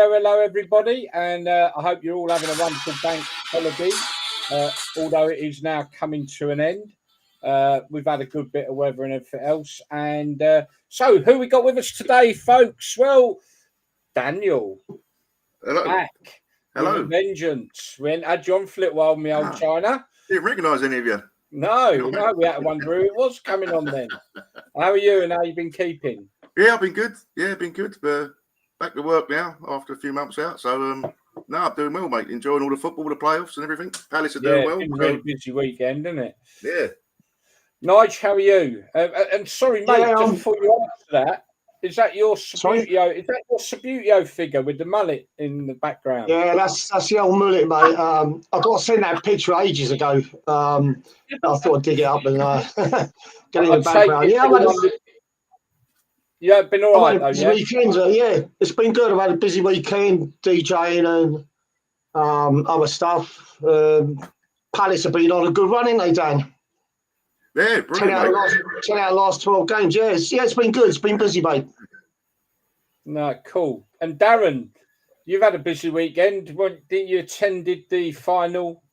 hello, everybody, and I hope you're all having a wonderful bank holiday. Although it is now coming to an end, we've had a good bit of weather and everything else. And so, who we got with us today, folks? Well, Daniel, hello, back hello, with a vengeance. We ain't had you on for a little while, me old China. Didn't recognise any of you. No, we had to wonder who it was coming on then. How are you, and how you been keeping? Yeah, I've been good. But back to work now after a few months out. So, no, I'm doing well, mate. Enjoying all the football, the playoffs and everything. Palace are doing well. It's been a really busy weekend, isn't it? Yeah. Nigel, how are you? And sorry, mate, just before you answer that, is that your Sabutio? Is that your Sabutio figure with the mullet in the background? Yeah, that's the old mullet, mate. I got sent that picture ages ago. I thought I'd dig it up and get in the background. Yeah, been all right though. Yeah, weekends, it's been good. I've had a busy weekend DJing and other stuff. Palace have been on a good run, ain't they, Dan? Yeah, brilliant. 10 out of last 12 games. It's been good. It's been busy, mate. No, cool. And Darren, you've had a busy weekend. You attended the final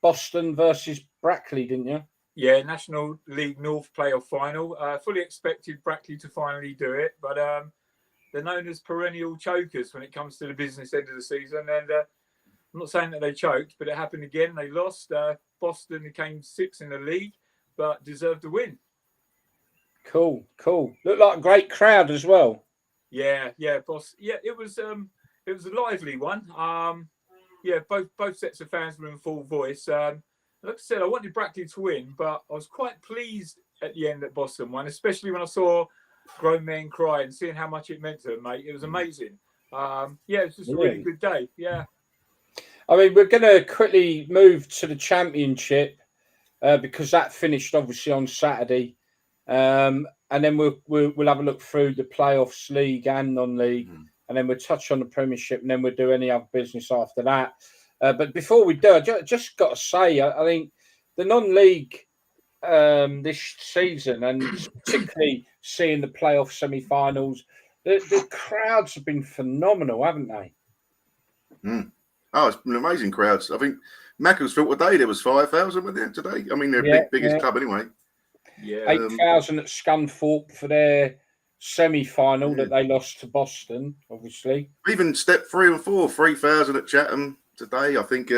Boston versus Brackley, didn't you? Yeah, National League North playoff final. Fully expected Brackley to finally do it, but they're known as perennial chokers when it comes to the business end of the season. And I'm not saying that they choked, but it happened again. They lost. Boston came 6th in the league, but deserved to win. Cool. Looked like a great crowd as well. Yeah, boss. Yeah, it was a lively one. Both sets of fans were in full voice. Like I said, I wanted Brackley to win, but I was quite pleased at the end that Boston won, especially when I saw grown men cry and seeing how much it meant to them, mate. It was amazing. It was just a really good day. Yeah. I mean, we're going to quickly move to the championship because that finished obviously on Saturday, and then we'll have a look through the playoffs, league and non-league, and then we'll touch on the Premiership, and then we'll do any other business after that. But before we do, I just got to say, I think the non-league this season, and particularly seeing the playoff semi-finals, the crowds have been phenomenal, haven't they? Oh, it's been amazing crowds. I think Macclesfield today, there was 5,000 with there today. I mean, they're biggest club anyway. Yeah, 8,000 at Scunthorpe for their semi-final that they lost to Boston, obviously. Even step 3 and 4, 3,000 at Chatham today. I think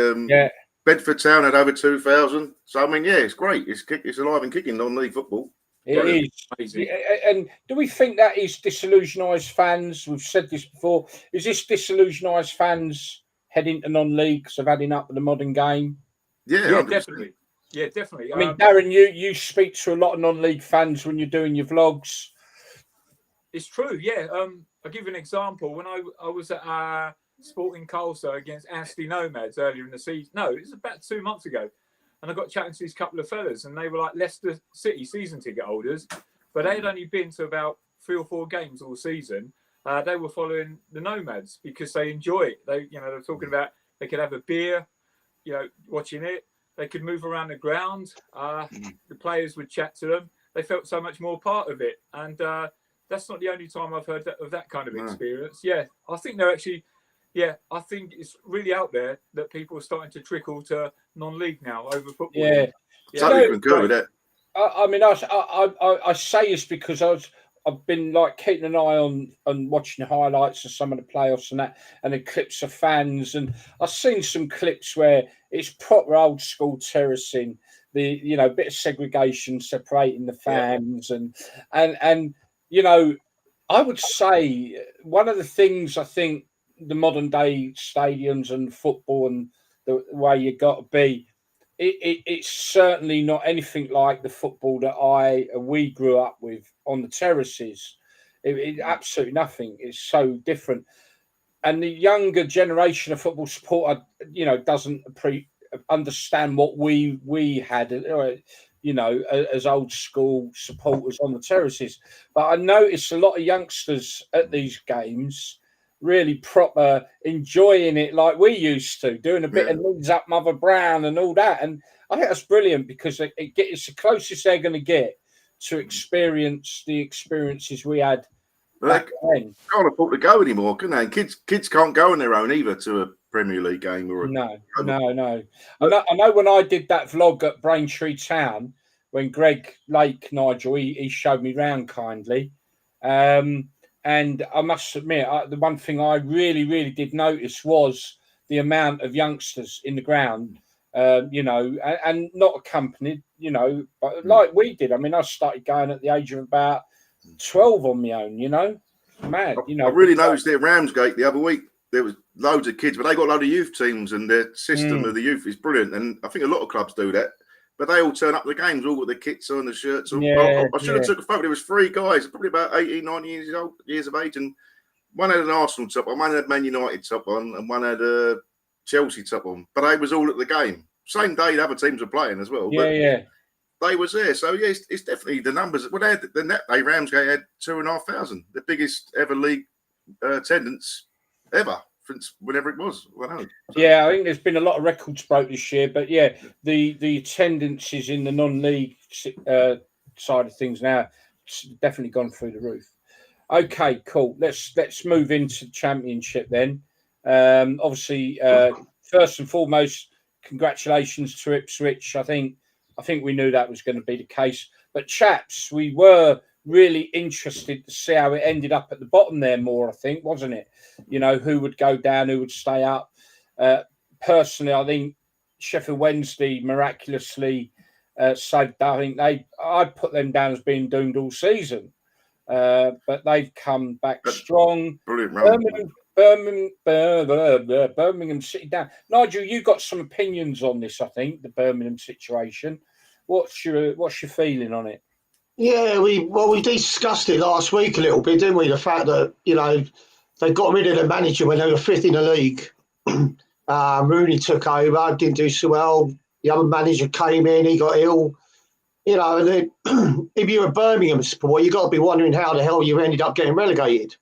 Bedford Town had over 2,000. So, I mean, it's great. It's alive and kicking non-league football. It is. Amazing. And do we think that is disillusionised fans? We've said this before. Is this disillusionised fans heading to non-league because of adding up with the modern game? Yeah, definitely. Yeah, definitely. I mean, Darren, you speak to a lot of non-league fans when you're doing your vlogs. It's true, yeah. I'll give you an example. When I was at Sporting Colsa against Anstey Nomads earlier in the season. No, it was about 2 months ago. And I got chatting to these couple of fellas, and they were like Leicester City season ticket holders, but they had only been to about 3 or 4 games all season. They were following the Nomads because they enjoy it. They're talking about they could have a beer, watching it. They could move around the ground. The players would chat to them. They felt so much more part of it. And that's not the only time I've heard of that kind of experience. Yeah, I think they're actually... Yeah, I think it's really out there that people are starting to trickle to non-league now over football. Yeah, totally good with that. I mean, I say this because I've been like keeping an eye on watching the highlights of some of the playoffs and that, and the clips of fans, and I've seen some clips where it's proper old school terracing, the bit of segregation separating the fans, and I would say one of the things I think the modern day stadiums and football and the way you got to be, it's certainly not anything like the football that we grew up with on the terraces. It absolutely nothing. It's so different, and the younger generation of football supporter, doesn't understand what we had, as old school supporters on the terraces. But I noticed a lot of youngsters at these games really proper enjoying it like we used to, doing a bit of knees up Mother Brown and all that. And I think that's brilliant because it's the closest they're going to get to experience the experiences we had They can't afford to go anymore, can they? And kids can't go on their own either to a Premier League game or no. I know when I did that vlog at Braintree Town, when Greg Lake, Nigel, he showed me round kindly. And I must admit, the one thing I really did notice was the amount of youngsters in the ground, and not accompanied, but like we did. I mean, I started going at the age of about 12 on my own, mad. I really noticed it at Ramsgate the other week. There was loads of kids, but they got a load of youth teams, and their system of the youth is brilliant. And I think a lot of clubs do that. But they all turn up to the games, all with the kits on, the shirts on. I should have took a photo. There was 3 guys, probably about 18, 19 years of age, and one had an Arsenal top on, one had Man United top on, and one had a Chelsea top on. But they was all at the game. Same day the other teams were playing as well. They was there. So, yeah, it's definitely the numbers. Well, they had the net day, Ramsgate had 2,500, the biggest ever league attendance ever. Since whenever it was. Yeah, I think there's been a lot of records broke this year, but yeah, the attendance is in the non-league side of things now. It's definitely gone through the roof. Okay, cool. Let's move into the Championship then. Obviously, first and foremost, congratulations to Ipswich. I think we knew that was going to be the case. But chaps, we were really interested to see how it ended up at the bottom there more, I think, wasn't it? Who would go down, who would stay up. Personally, I think Sheffield Wednesday miraculously saved that. I think I'd put them down as being doomed all season. But they've come back strong. Brilliant. Birmingham City down. Nigel, you got some opinions on this, I think, the Birmingham situation. What's your feeling on it? Yeah, we discussed it last week a little bit, didn't we? The fact that, they got rid of the manager when they were 5th in the league. Rooney took over, didn't do so well. The other manager came in, he got ill. And then, if you're a Birmingham supporter, you've got to be wondering how the hell you ended up getting relegated.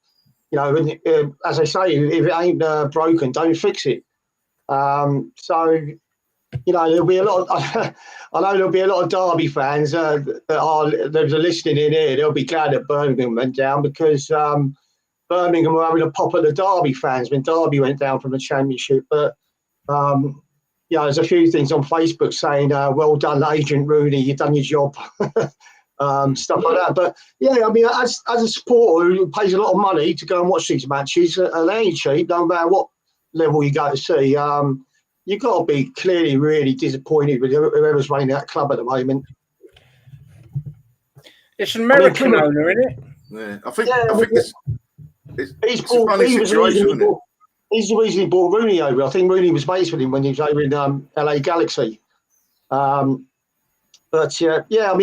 And, as I say, if it ain't broken, don't fix it. There'll be a lot. I know there'll be a lot of Derby fans that are listening in here. They'll be glad that Birmingham went down because Birmingham were having a pop at the Derby fans when Derby went down from the Championship. But there's a few things on Facebook saying, "Well done, Agent Rooney. You've done your job." Stuff like that. But yeah, I mean, as a supporter who pays a lot of money to go and watch these matches, and they ain't cheap, no matter what level you go to see. You've got to be clearly really disappointed with whoever's running that club at the moment. It's an American owner, isn't it? Yeah, I think it's a funny situation, isn't it? He's the reason he brought Rooney over. I think Rooney was mates with him when he was over in LA Galaxy. I mean,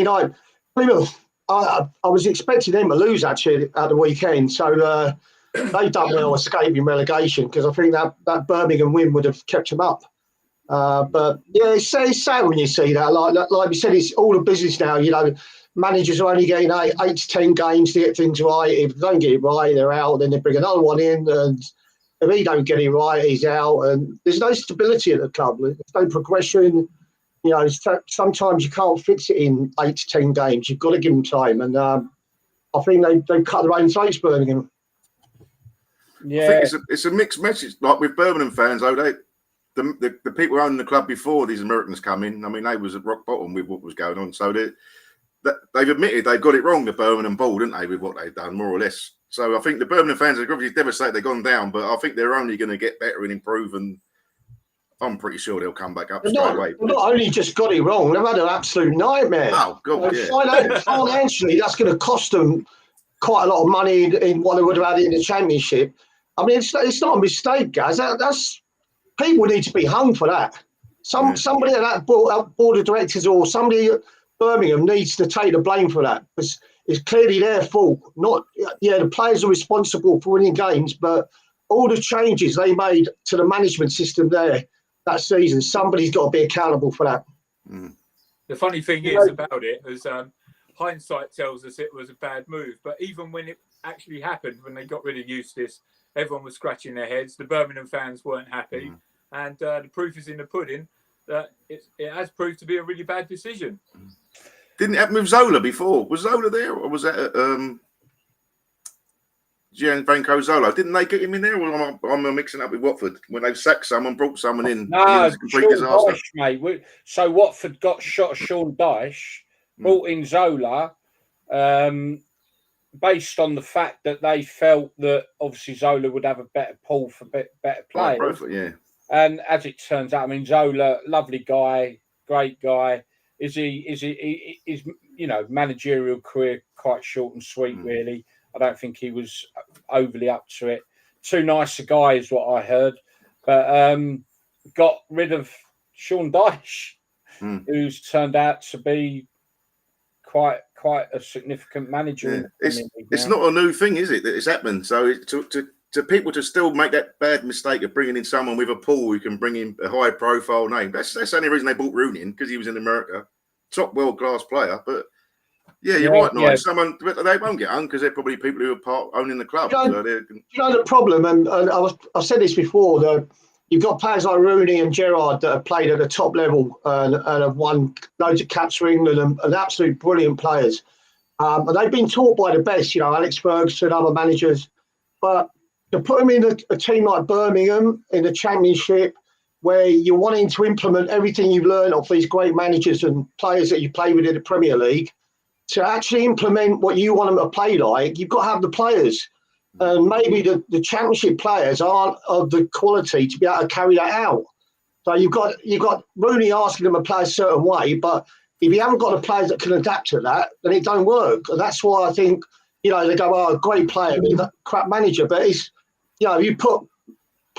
I was expecting them to lose actually at the weekend. So they've done well escaping relegation because I think that Birmingham win would have kept them up. But yeah, it's sad when you see that. Like we said, it's all a business now. Managers are only getting 8 to 10 games to get things right. If they don't get it right, they're out. Then they bring another one in, and if he don't get it right, he's out. And there's no stability at the club. There's no progression. Sometimes you can't fix it in 8 to 10 games. You've got to give them time. And I think they cut their own throats, Birmingham. Yeah, I think it's a mixed message. Like with Birmingham fans, though, the people owning the club before these Americans come in, I mean, they was at rock bottom with what was going on. So they've admitted they've got it wrong, the Birmingham Ball, didn't they, with what they've done, more or less. So I think the Birmingham fans are obviously devastated they've gone down, but I think they're only going to get better and improve, and I'm pretty sure they'll come back up straight away. Not only just got it wrong, they've had an absolute nightmare. Oh, God, yeah. Financially, that's going to cost them quite a lot of money in what they would have had in the Championship. I mean, it's not a mistake, guys. That's people need to be hung for that. Somebody at that board of directors or somebody at Birmingham needs to take the blame for that. It's clearly their fault. The players are responsible for winning games, but all the changes they made to the management system there that season, somebody's got to be accountable for that. Mm. The funny thing is about it is hindsight tells us it was a bad move, but even when it actually happened, when they got rid of Eustace, everyone was scratching their heads. The Birmingham fans weren't happy. And the proof is in the pudding that it has proved to be a really bad decision. Didn't it happen with Zola before? Was Zola there, or was that Gianfranco Zola. Didn't they get him in there? Or am I mixing up with Watford when they sacked someone, brought someone in? No, it was a complete disaster. Dyche, mate. So Watford got shot of Sean Dyche, brought in Zola, based on the fact that they felt that obviously Zola would have a better pull for better players. Profit, yeah. And as it turns out, I mean, Zola, lovely guy, great guy. Is managerial career quite short and sweet, really. I don't think he was overly up to it. Too nice a guy is what I heard. But got rid of Sean Dyche, who's turned out to be quite a significant manager. Yeah. It's not a new thing, is it, that it's happened? So to people to still make that bad mistake of bringing in someone with a pull who can bring in a high profile name. That's the only reason they bought Rooney in, because he was in America, top world class player. But yeah, you're right, Nigel. Someone, they won't get on because they're probably people who are part owning the club. The problem, and I've said this before, that you've got players like Rooney and Gerrard that have played at the top level and have won loads of caps for England and absolute brilliant players. And they've been taught by the best, Alex Ferguson, other managers. But to put them in a team like Birmingham in the Championship, where you're wanting to implement everything you've learned off these great managers and players that you play with in the Premier League, to actually implement what you want them to play like, you've got to have the players. And maybe the Championship players aren't of the quality to be able to carry that out. So you've got Rooney asking them to play a certain way, but if you haven't got the players that can adapt to that, then it don't work. And that's why I think, they go, oh, great player, crap manager. But it's, you put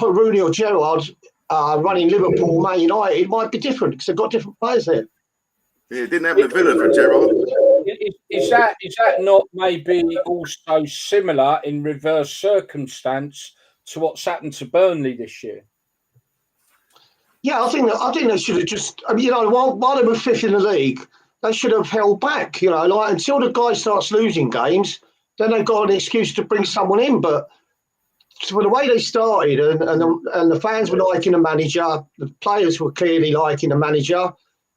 Rooney or Gerrard running Liverpool, Man United, it might be different because they've got different players there. Yeah, it didn't happen at Villa for Gerrard. Is that not maybe also similar in reverse circumstance to what's happened to Burnley this year? Yeah, I think they should have just, while they were fifth in the league, they should have held back, until the guy starts losing games, then they've got an excuse to bring someone in. But for the way they started and the fans were liking the manager, the players were clearly liking the manager,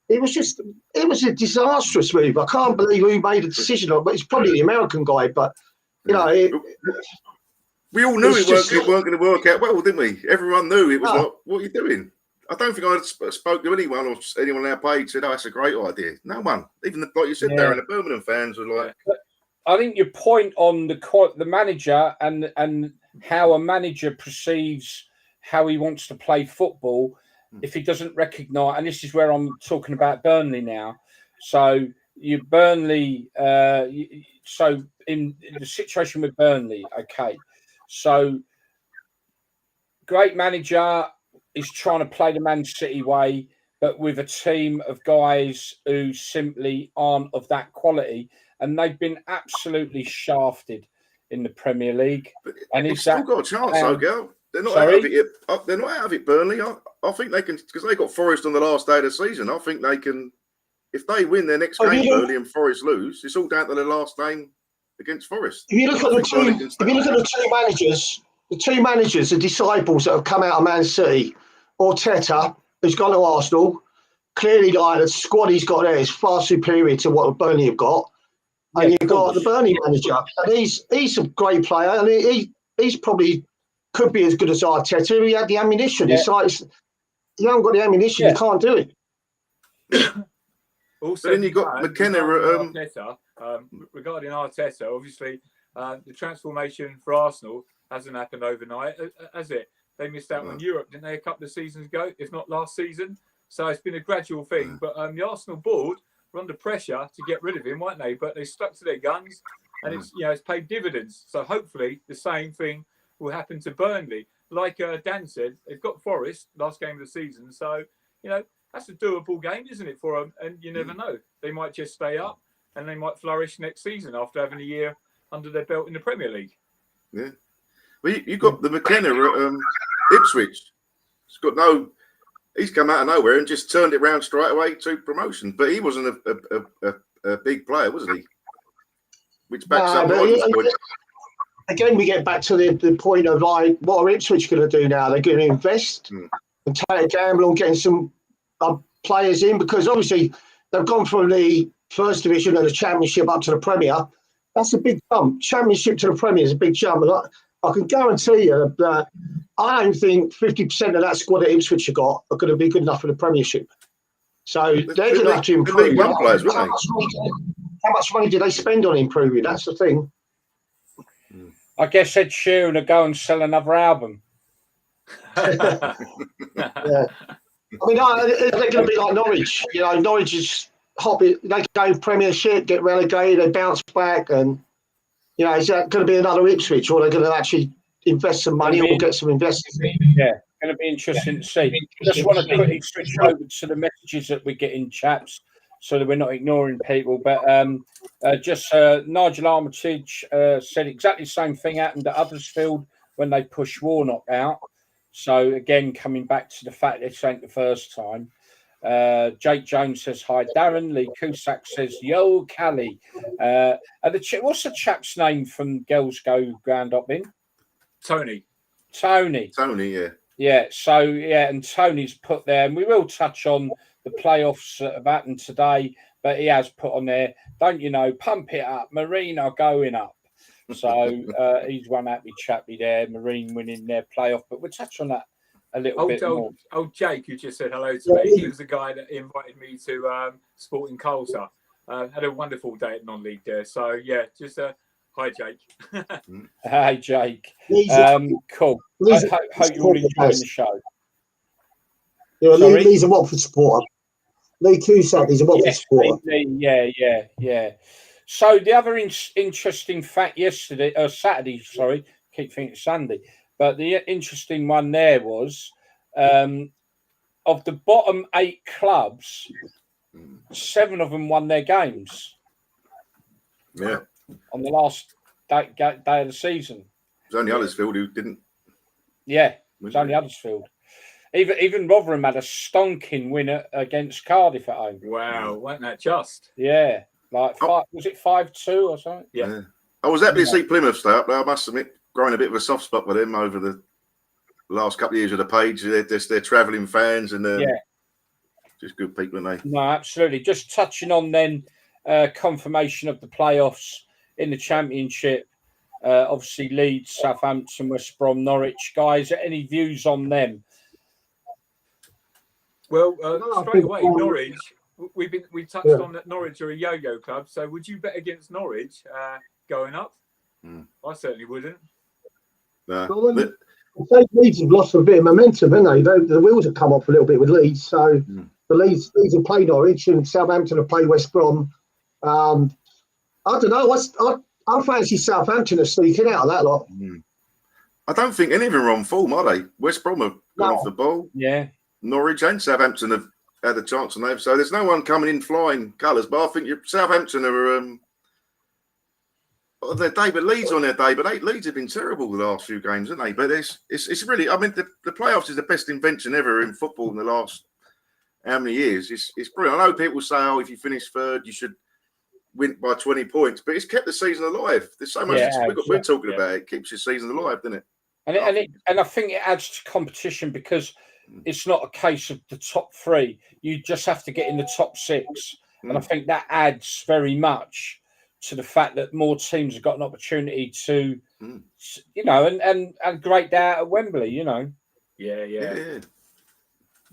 it was a disastrous move. I can't believe who made the decision on it, but it's probably the American guy. But, we all knew it weren't going to work out well, didn't we? Everyone knew it was like, what are you doing? I don't think I spoke to anyone or anyone on our page said, oh, that's a great idea. No one. Even like you said, Darren, the Birmingham fans were like... I think your point on the manager and how a manager perceives how he wants to play football, if he doesn't recognise, and this is where I'm talking about Burnley now. So Burnley, so in the situation with Burnley, okay. So great manager is trying to play the Man City way, but with a team of guys who simply aren't of that quality. And they've been absolutely shafted in the Premier League. And they've still got a chance, though, girl. They're not out of it yet. They're not out of it, Burnley. I think they can, because they got Forest on the last day of the season. I think they can, if they win their next game, Burnley, and Forest lose, it's all down to the last game against Forest. If you look at the two managers, the disciples that have come out of Man City, Arteta, who's gone to Arsenal, clearly the squad he's got there is far superior to what Burnley have got. And you've got the Burnley manager, and he's a great player, and he's probably could be as good as Arteta if he had the ammunition. It's like, you haven't got the ammunition, you can't do it. Also, then you got McKenna. Regarding Arteta, obviously, the transformation for Arsenal hasn't happened overnight, has it? They missed out on Europe, didn't they, a couple of seasons ago, if not last season? So it's been a gradual thing. But the Arsenal board were under pressure to get rid of him, weren't they? But they stuck to their guns, and it's paid dividends. So hopefully the same thing will happen to Burnley. Like Dan said, they've got Forest last game of the season, so that's a doable game, isn't it, for them? And you never know; they might just stay up, and they might flourish next season after having a year under their belt in the Premier League. Yeah, well, you got the McKenna at Ipswich. He's come out of nowhere and just turned it around straight away to promotion. But he wasn't a big player, wasn't he? Which backs up Nigel's point. Again, we get back to the point of like, what are Ipswich going to do now? They're going to invest and take a gamble on getting some players in, because obviously they've gone from the first division of the Championship up to the Premier. That's a big jump. Championship to the Premier is a big jump. And I can guarantee you that I don't think 50% of that squad that Ipswich have got are going to be good enough for the Premiership. So they're going to have to improve. How much money do they spend on improving? That's the thing. I guess Ed Sheeran will go and sell another album. Yeah. I mean, they're going to be like Norwich. You know, Norwich is hobby. They go Premiership, get relegated, they bounce back, and you know, is that going to be another Ipswich, or are they going to actually invest some money or get some investors? Yeah, going to be interesting to see. Just want to quickly switch over to the messages that we're getting, chaps, so that we're not ignoring people. But Nigel Armitage said exactly the same thing happened at Huddersfield when they pushed Warnock out. So again, coming back to the fact this ain't the first time. Jake Jones says hi, Darren. Lee Cusack says yo, Callie. What's the chap's name from Girls Go Ground Up in? Tony, yeah. So yeah, and Tony's put there, and we will touch on the playoffs that have happened today. But he has put on there, don't you know, pump it up, Marine are going up. So he's one happy chappy there, Marine winning their playoff. But we'll touch on that a little bit more. Old Jake, who just said hello to me, he was the guy that invited me to Sporting Colsa. Had a wonderful day at non-league there. So yeah, just hi Jake. Hi Jake. Cool. Hope you're all enjoying the show. Yeah, Lee's a Watford supporter. Lee Cusack is a Watford supporter. Yeah. So the other interesting fact Saturday, keep thinking Sunday, but the interesting one there was of the bottom 8 clubs, 7 of them won their games. Yeah. On the last day of the season. It was only Huddersfield who didn't. Yeah, it was only Huddersfield. Even Rotherham had a stonking win against Cardiff at home. Wow, wasn't that just? Yeah, was it 5-2 or something? Yeah. I was happy to see Plymouth stay up there. I must admit, growing a bit of a soft spot with them over the last couple of years of the page. They're travelling fans and just good people, aren't they? No, absolutely. Just touching on then confirmation of the playoffs in the Championship. Obviously, Leeds, Southampton, West Brom, Norwich. Guys, any views on them? Well, straight away, Norwich. We touched on that Norwich are a yo-yo club. So, would you bet against Norwich going up? I certainly wouldn't. No. Leeds have lost a bit of momentum, haven't they? The wheels have come off a little bit with Leeds. So the Leeds have played Norwich and Southampton have played West Brom. I don't know. I fancy Southampton are sneaking out of that lot. I don't think any of them are on form, are they? West Brom have gone off the ball. Yeah. Norwich and Southampton have had a chance on them. So there's no one coming in flying colours. But I think Southampton are on their day, but Leeds on their day. But Leeds have been terrible the last few games, haven't they? But it's really, I mean, the playoffs is the best invention ever in football in the last how many years? It's brilliant. I know people say, oh, if you finish third, you should win by 20 points, but it's kept the season alive. There's so much we're talking about. It keeps your season alive, doesn't it? And I think it adds to competition because it's not a case of the top 3. You just have to get in the top 6, and I think that adds very much to the fact that more teams have got an opportunity to, you know, and great day out at Wembley, you know. Yeah.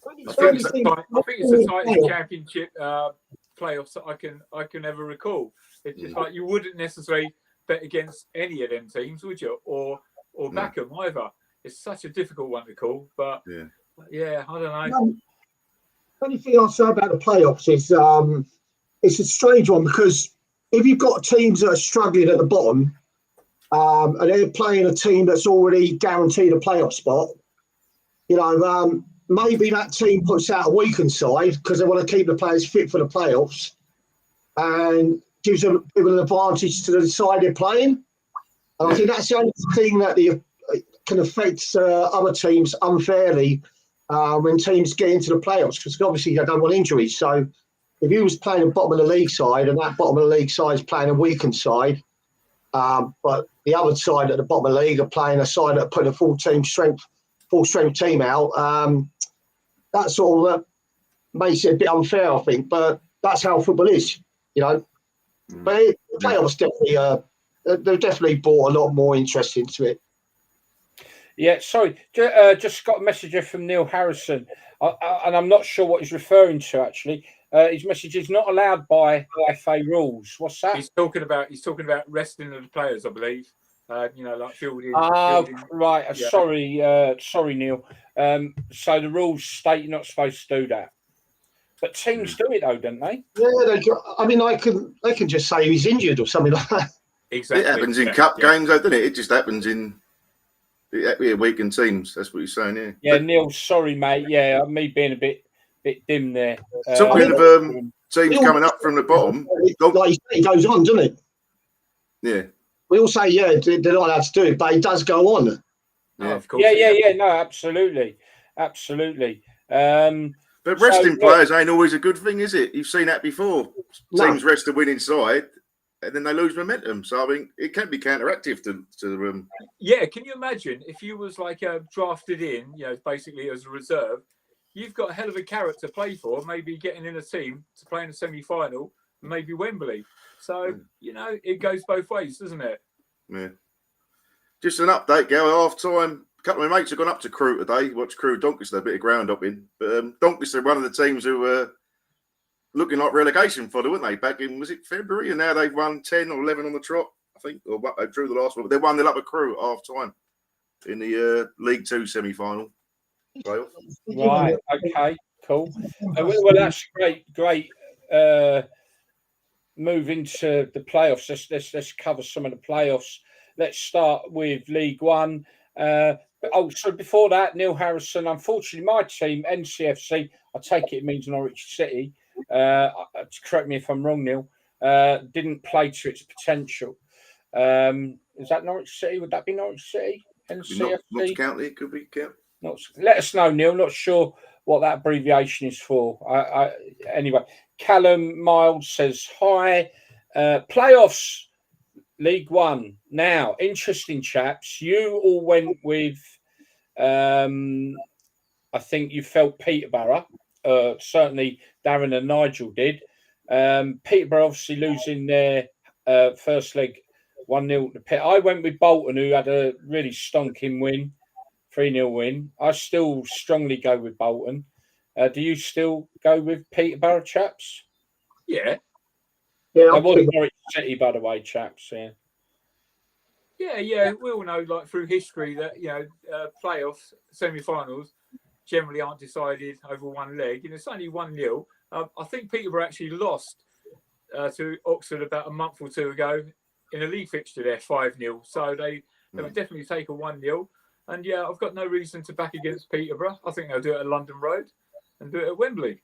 I think it's the tightest Championship playoffs that I can ever recall. It's just like you wouldn't necessarily bet against any of them teams, would you? Or back them either. It's such a difficult one to call, but I don't know. Only thing I'll say about the playoffs is it's a strange one because if you've got teams that are struggling at the bottom and they're playing a team that's already guaranteed a playoff spot, you know, maybe that team puts out a weakened side because they want to keep the players fit for the playoffs and gives them an advantage to the side they're playing. And I think that's the only thing that can affect other teams unfairly when teams get into the playoffs because obviously they don't want injuries. So if you was playing a bottom of the league side and that bottom of the league side is playing a weakened side, but the other side at the bottom of the league are playing a side that put a full strength team out, that sort of makes it a bit unfair, I think. But that's how football is, you know. But the playoffs definitely, they've definitely brought a lot more interest into it. Yeah, sorry, just got a message here from Neil Harrison, and I'm not sure what he's referring to actually. His message is not allowed by FA rules. What's that? He's talking about resting of the players, I believe. Like fielding. Right. Yeah. Sorry, Neil. So the rules state you're not supposed to do that, but teams do it though, don't they? Yeah, they can just say he's injured or something like that. Exactly. It happens in cup games, though, doesn't it? It just happens in weakened teams. That's what you're saying, yeah. Yeah, Neil. Sorry, mate. Yeah, me being a bit dim there. Talking of teams coming up from the bottom, like you say, he goes on, doesn't it? Yeah. We all say, yeah, they're not allowed to do it, but it does go on. Yeah, of course. Yeah. No, absolutely. But resting players ain't always a good thing, is it? You've seen that before. No. Teams rest the winning side, and then they lose momentum. So I mean, it can be counteractive to Yeah, can you imagine if you was like drafted in, basically as a reserve? You've got a hell of a carrot to play for. Maybe getting in a team to play in a semi-final, maybe Wembley. So it goes both ways, doesn't it? Yeah. Just an update, Gal. Half time. A couple of my mates have gone up to Crewe today. Watched Crewe Doncaster, a bit of ground hopping. But Doncaster, one of the teams who were looking like relegation fodder, weren't they? Back in, was it February? And now they've won 10 or 11 on the trot, I think. Or they drew the last one. But they won the up at Crewe at half time in the League Two semi-final playoff. Right. Okay. Cool. Well, that's great. Move into the playoffs. Let's cover some of the playoffs. Let's start with League One. So before that, Neil Harrison. Unfortunately, my team, NCFC, I take it means Norwich City. Correct me if I'm wrong, Neil. Didn't play to its potential. Is that Norwich City? Would that be Norwich City? NCFC. Not County. It could be County. Let us know, Neil. Not sure what that abbreviation is for. Anyway, Callum Miles says hi. Playoffs. League One. Now, interesting chaps. You all went with, I think you felt Peterborough. Certainly Darren and Nigel did. Peterborough obviously losing their first leg 1-0 to Pitt. I went with Bolton, who had a really stonking win, 3-0 win. I still strongly go with Bolton. Do you still go with Peterborough, chaps? Yeah. Yeah, I was Norwich City, by the way, chaps. Yeah. We all know, like through history, that playoffs, semi-finals generally aren't decided over one leg. It's only 1-0. I think Peterborough actually lost to Oxford about a month or two ago in a league fixture there, 5-0. So they would definitely take a 1-0. And yeah, I've got no reason to back against Peterborough. I think they'll do it at London Road and do it at Wembley.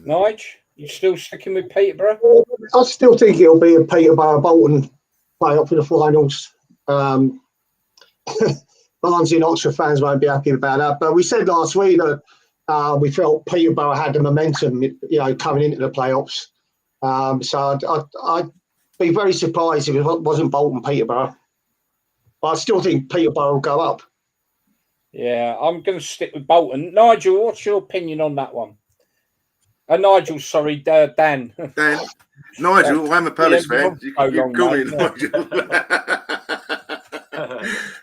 Nigel, you still sticking with Peterborough? I still think it'll be a Peterborough-Bolton play-up for the finals. Barnsley and Oxford fans won't be happy about that. But we said last week that we felt Peterborough had the momentum, coming into the playoffs. So I'd be very surprised if it wasn't Bolton-Peterborough. But I still think Peterborough will go up. Yeah, I'm going to stick with Bolton. Nigel, what's your opinion on that one? Nigel, sorry, Dan. Dan. Nigel, I'm a Palace fan. You call me Nigel.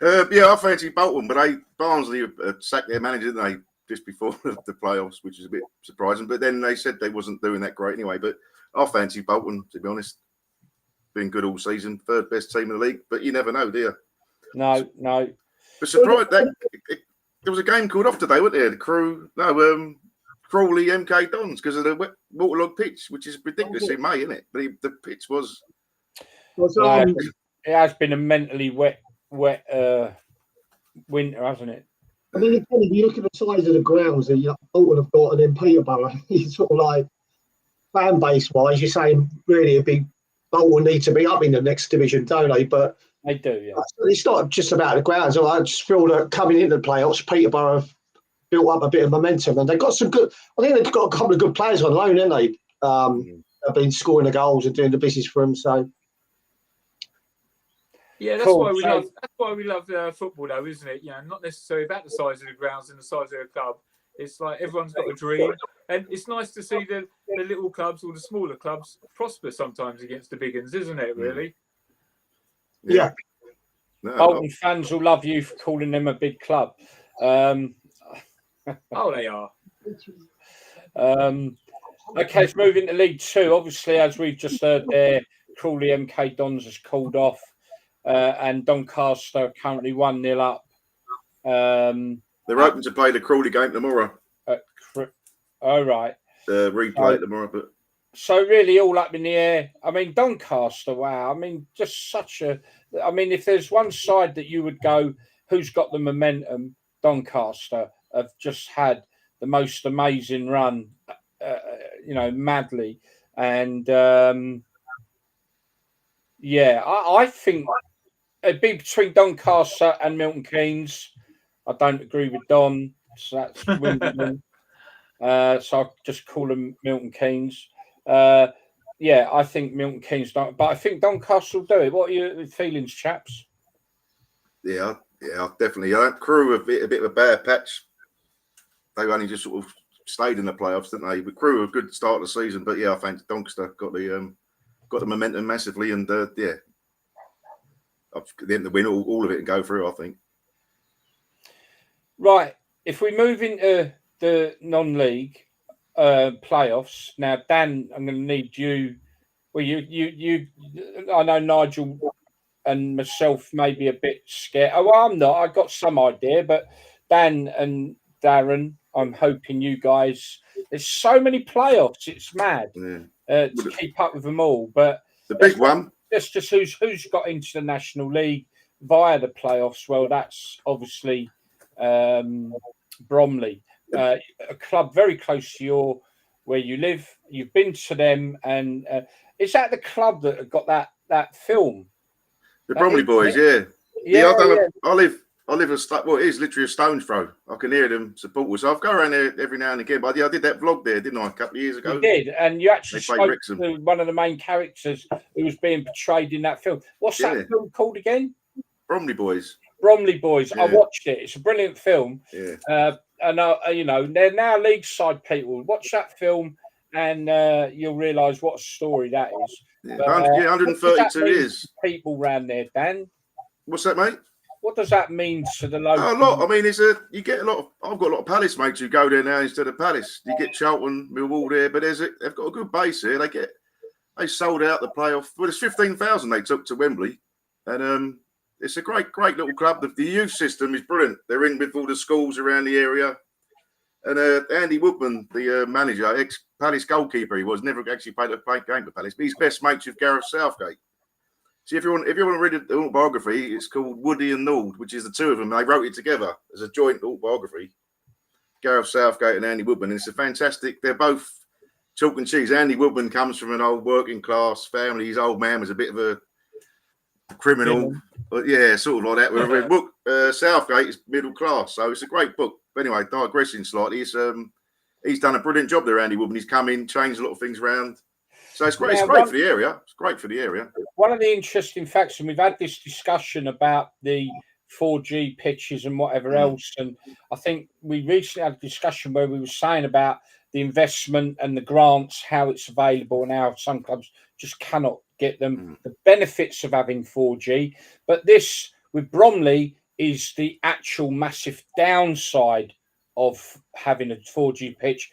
I fancy Bolton, but Barnsley sacked their manager, didn't they, just before the playoffs, which is a bit surprising. But then they said they wasn't doing that great anyway. But I fancy Bolton, to be honest. Been good all season, third best team in the league. But you never know, do you? No. But surprised that there was a game called off today, wasn't there? The Crawley MK Dons because of the waterlogged pitch, which is ridiculous in May, isn't it? But the pitch was. It has been a mentally wet winter, hasn't it? I mean, if you look at the size of the grounds that Bolton have got and then Peterborough, it's sort of like fan base wise, you're saying really a big Bolton need to be up in the next division, don't they? But they do, yeah. It's not just about the grounds. I just feel that coming into the playoffs, Peterborough have built up a bit of momentum, and they've got some good. I think they've got a couple of good players on loan, haven't they? Have been scoring the goals and doing the business for them. So, yeah, that's why we love. That's why we love football, though, isn't it? Not necessarily about the size of the grounds and the size of the club. It's like everyone's got a dream, and it's nice to see the little clubs or the smaller clubs prosper sometimes against the big ones, isn't it? Really? Yeah. No, Bolton fans will love you for calling them a big club. Oh, they are. Okay, let's move into League Two. Obviously, as we've just heard there, Crawley MK Dons has called off, and Doncaster currently 1-0 up. they're open to play the Crawley game tomorrow. Right. Replay tomorrow, but so really all up in the air. I mean, Doncaster, wow. I mean, just such a. I mean, if there's one side that you would go, who's got the momentum? Doncaster have just had the most amazing run, madly, and I think it'd be between Doncaster and Milton Keynes. I don't agree with Don, so that's Wimbledon. So I'll just call them Milton Keynes. I think Milton Keynes don't, but I think Doncaster will do it. What are your feelings, chaps? Yeah, definitely. Crew a bit of a bad patch. They only just sort of stayed in the playoffs, didn't they? But Crew a good start of the season, but I think Doncaster got the momentum massively, and at the end to win all of it and go through, I think. Right. If we move into the non-league playoffs now, Dan, I'm going to need you. Well, you. I know Nigel and myself may be a bit scared. Oh, well, I'm not. I got some idea, but Dan and Darren, I'm hoping you guys. There's so many playoffs. It's mad to keep up with them all. But the big one. That's just who's got into the National League via the playoffs. Well, that's obviously Bromley, a club very close to where you live. You've been to them, and is that the club that got that film? The Bromley boys, yeah. I live it is literally a stone's throw. I can hear them supporters. So I go around there every now and again. But I did that vlog there, didn't I, a couple of years ago? You did, and you actually spoke to one of the main characters who was being portrayed in that film. What's that film called again? Bromley Boys. Bromley Boys. Yeah. I watched it. It's a brilliant film. Yeah. And they're now league side people. Watch that film, and you'll realise what a story that is. Yeah, 132 years. People around there, Dan. What's that, mate? What does that mean to the local? A lot. I mean, you get a lot of. I've got a lot of Palace mates who go there now instead of Palace. You get Charlton, Millwall there, but they've got a good base here. They sold out the playoff. Well, it's 15,000 they took to Wembley, and it's a great little club. The youth system is brilliant. They're in with all the schools around the area, and Andy Woodman, the manager, ex-Palace goalkeeper, he was never actually played a game for Palace, but he's best mates with Gareth Southgate. See, if you want to read the autobiography, it's called Woody and Nord, which is the two of them. They wrote it together as a joint autobiography. Gareth Southgate and Andy Woodman. And it's a fantastic. They're both chalk and cheese. Andy Woodman comes from an old working class family. His old man was a bit of a criminal, but sort of like that. Book Southgate is middle class, so it's a great book. But anyway, digressing slightly, he's done a brilliant job there, Andy Woodman. He's come in, changed a lot of things around. So it's great. It's great for the area. It's great for the area. One of the interesting facts, and we've had this discussion about the 4G pitches and whatever else, and I think we recently had a discussion where we were saying about the investment and the grants, how it's available, and how some clubs just cannot get them. The benefits of having 4G, but this with Bromley is the actual massive downside of having a 4G pitch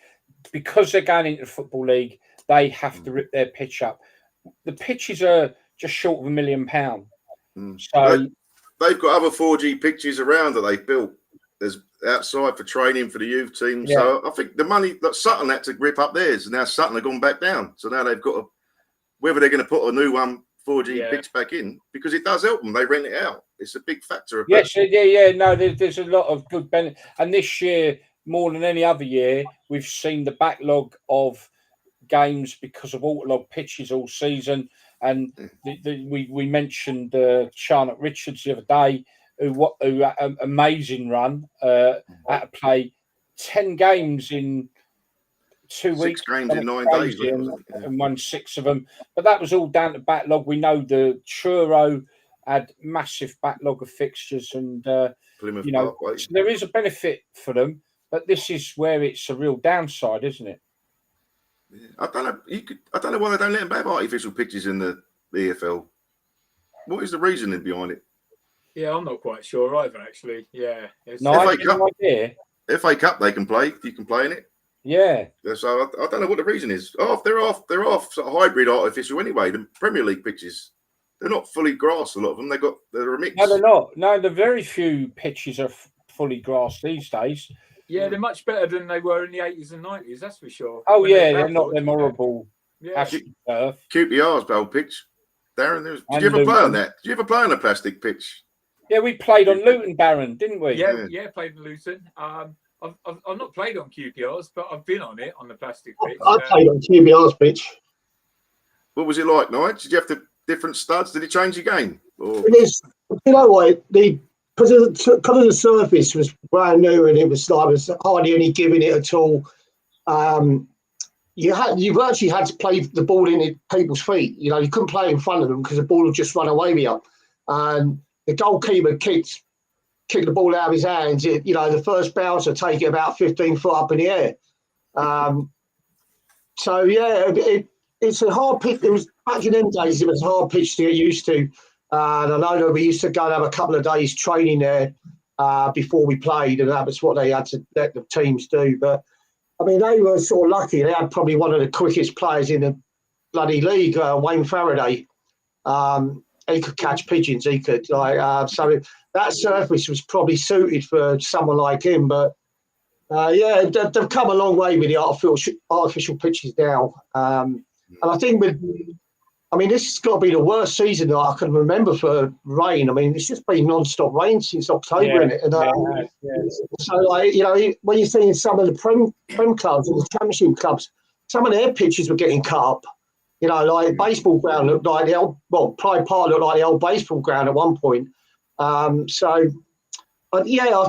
because they're going into the Football League. They have to rip their pitch up. The pitches are just short of £1 million. So they've got other 4G pitches around that they've built. There's outside for training for the youth team. Yeah. So I think the money that Sutton had to rip up theirs, and now Sutton have gone back down. So now they've got whether they're going to put a new 4G pitch back in, because it does help them. They rent it out. It's a big factor. Yes, yeah. No, there's a lot of good benefit. And this year, more than any other year, we've seen the backlog of games because of waterlogged pitches all season, and we mentioned Charlotte Richards the other day, who had an amazing run, had to play 10 games in 2 weeks, 6 games in 9 days, and won 6 of them. But that was all down to backlog. We know the Truro had massive backlog of fixtures, and so there is a benefit for them. But this is where it's a real downside, isn't it? Yeah. I don't know. I don't know why they don't let them have artificial pitches in the EFL. What is the reasoning behind it? Yeah, I'm not quite sure either. Actually, yeah. No, I have no idea. FA Cup, they can play. You can play in it. Yeah. So I don't know what the reason is. They're off sort of hybrid artificial anyway. The Premier League pitches, they're not fully grass. A lot of them, they're a mix. No, they're not. No, the very few pitches are fully grass these days. Yeah, they're much better than they were in the 80s and 90s. That's for sure. Oh yeah, they're not them horrible. Yeah. QPR's old pitch. Darren, did you ever play on that? Did you ever play on a plastic pitch? Yeah, we played on Luton, Darren, didn't we? Yeah, played in Luton. I've not played on QPRs, but I've been on it on the plastic pitch. I played on QPR's pitch. What was it like, Nigel? Did you have the different studs? Did it change your game? Or... It is. You know what? Because of the surface was brand new, and it was hardly any giving it at all. You've actually had to play the ball in people's feet. You know, you couldn't play in front of them because the ball would just run away with you. And the goalkeeper kicked the ball out of his hands. The first bouncer take it about 15 foot up in the air. So yeah, it's a hard pitch. It was back in them days. It was a hard pitch to get used to. And I know that we used to go and have a couple of days training there before we played, and that was what they had to let the teams do. But I mean, they were sort of lucky. They had probably one of the quickest players in the bloody league, Wayne Faraday. He could catch pigeons. He could so that surface was probably suited for someone like him. But they've come a long way with the artificial pitches now. And I think this has got to be the worst season that I can remember for rain. I mean, it's just been non-stop rain since October, isn't it? So, when you're seeing some of the Prem clubs and the Championship clubs, some of their pitches were getting cut up. Baseball ground looked like Pride Park looked like the old baseball ground at one point. I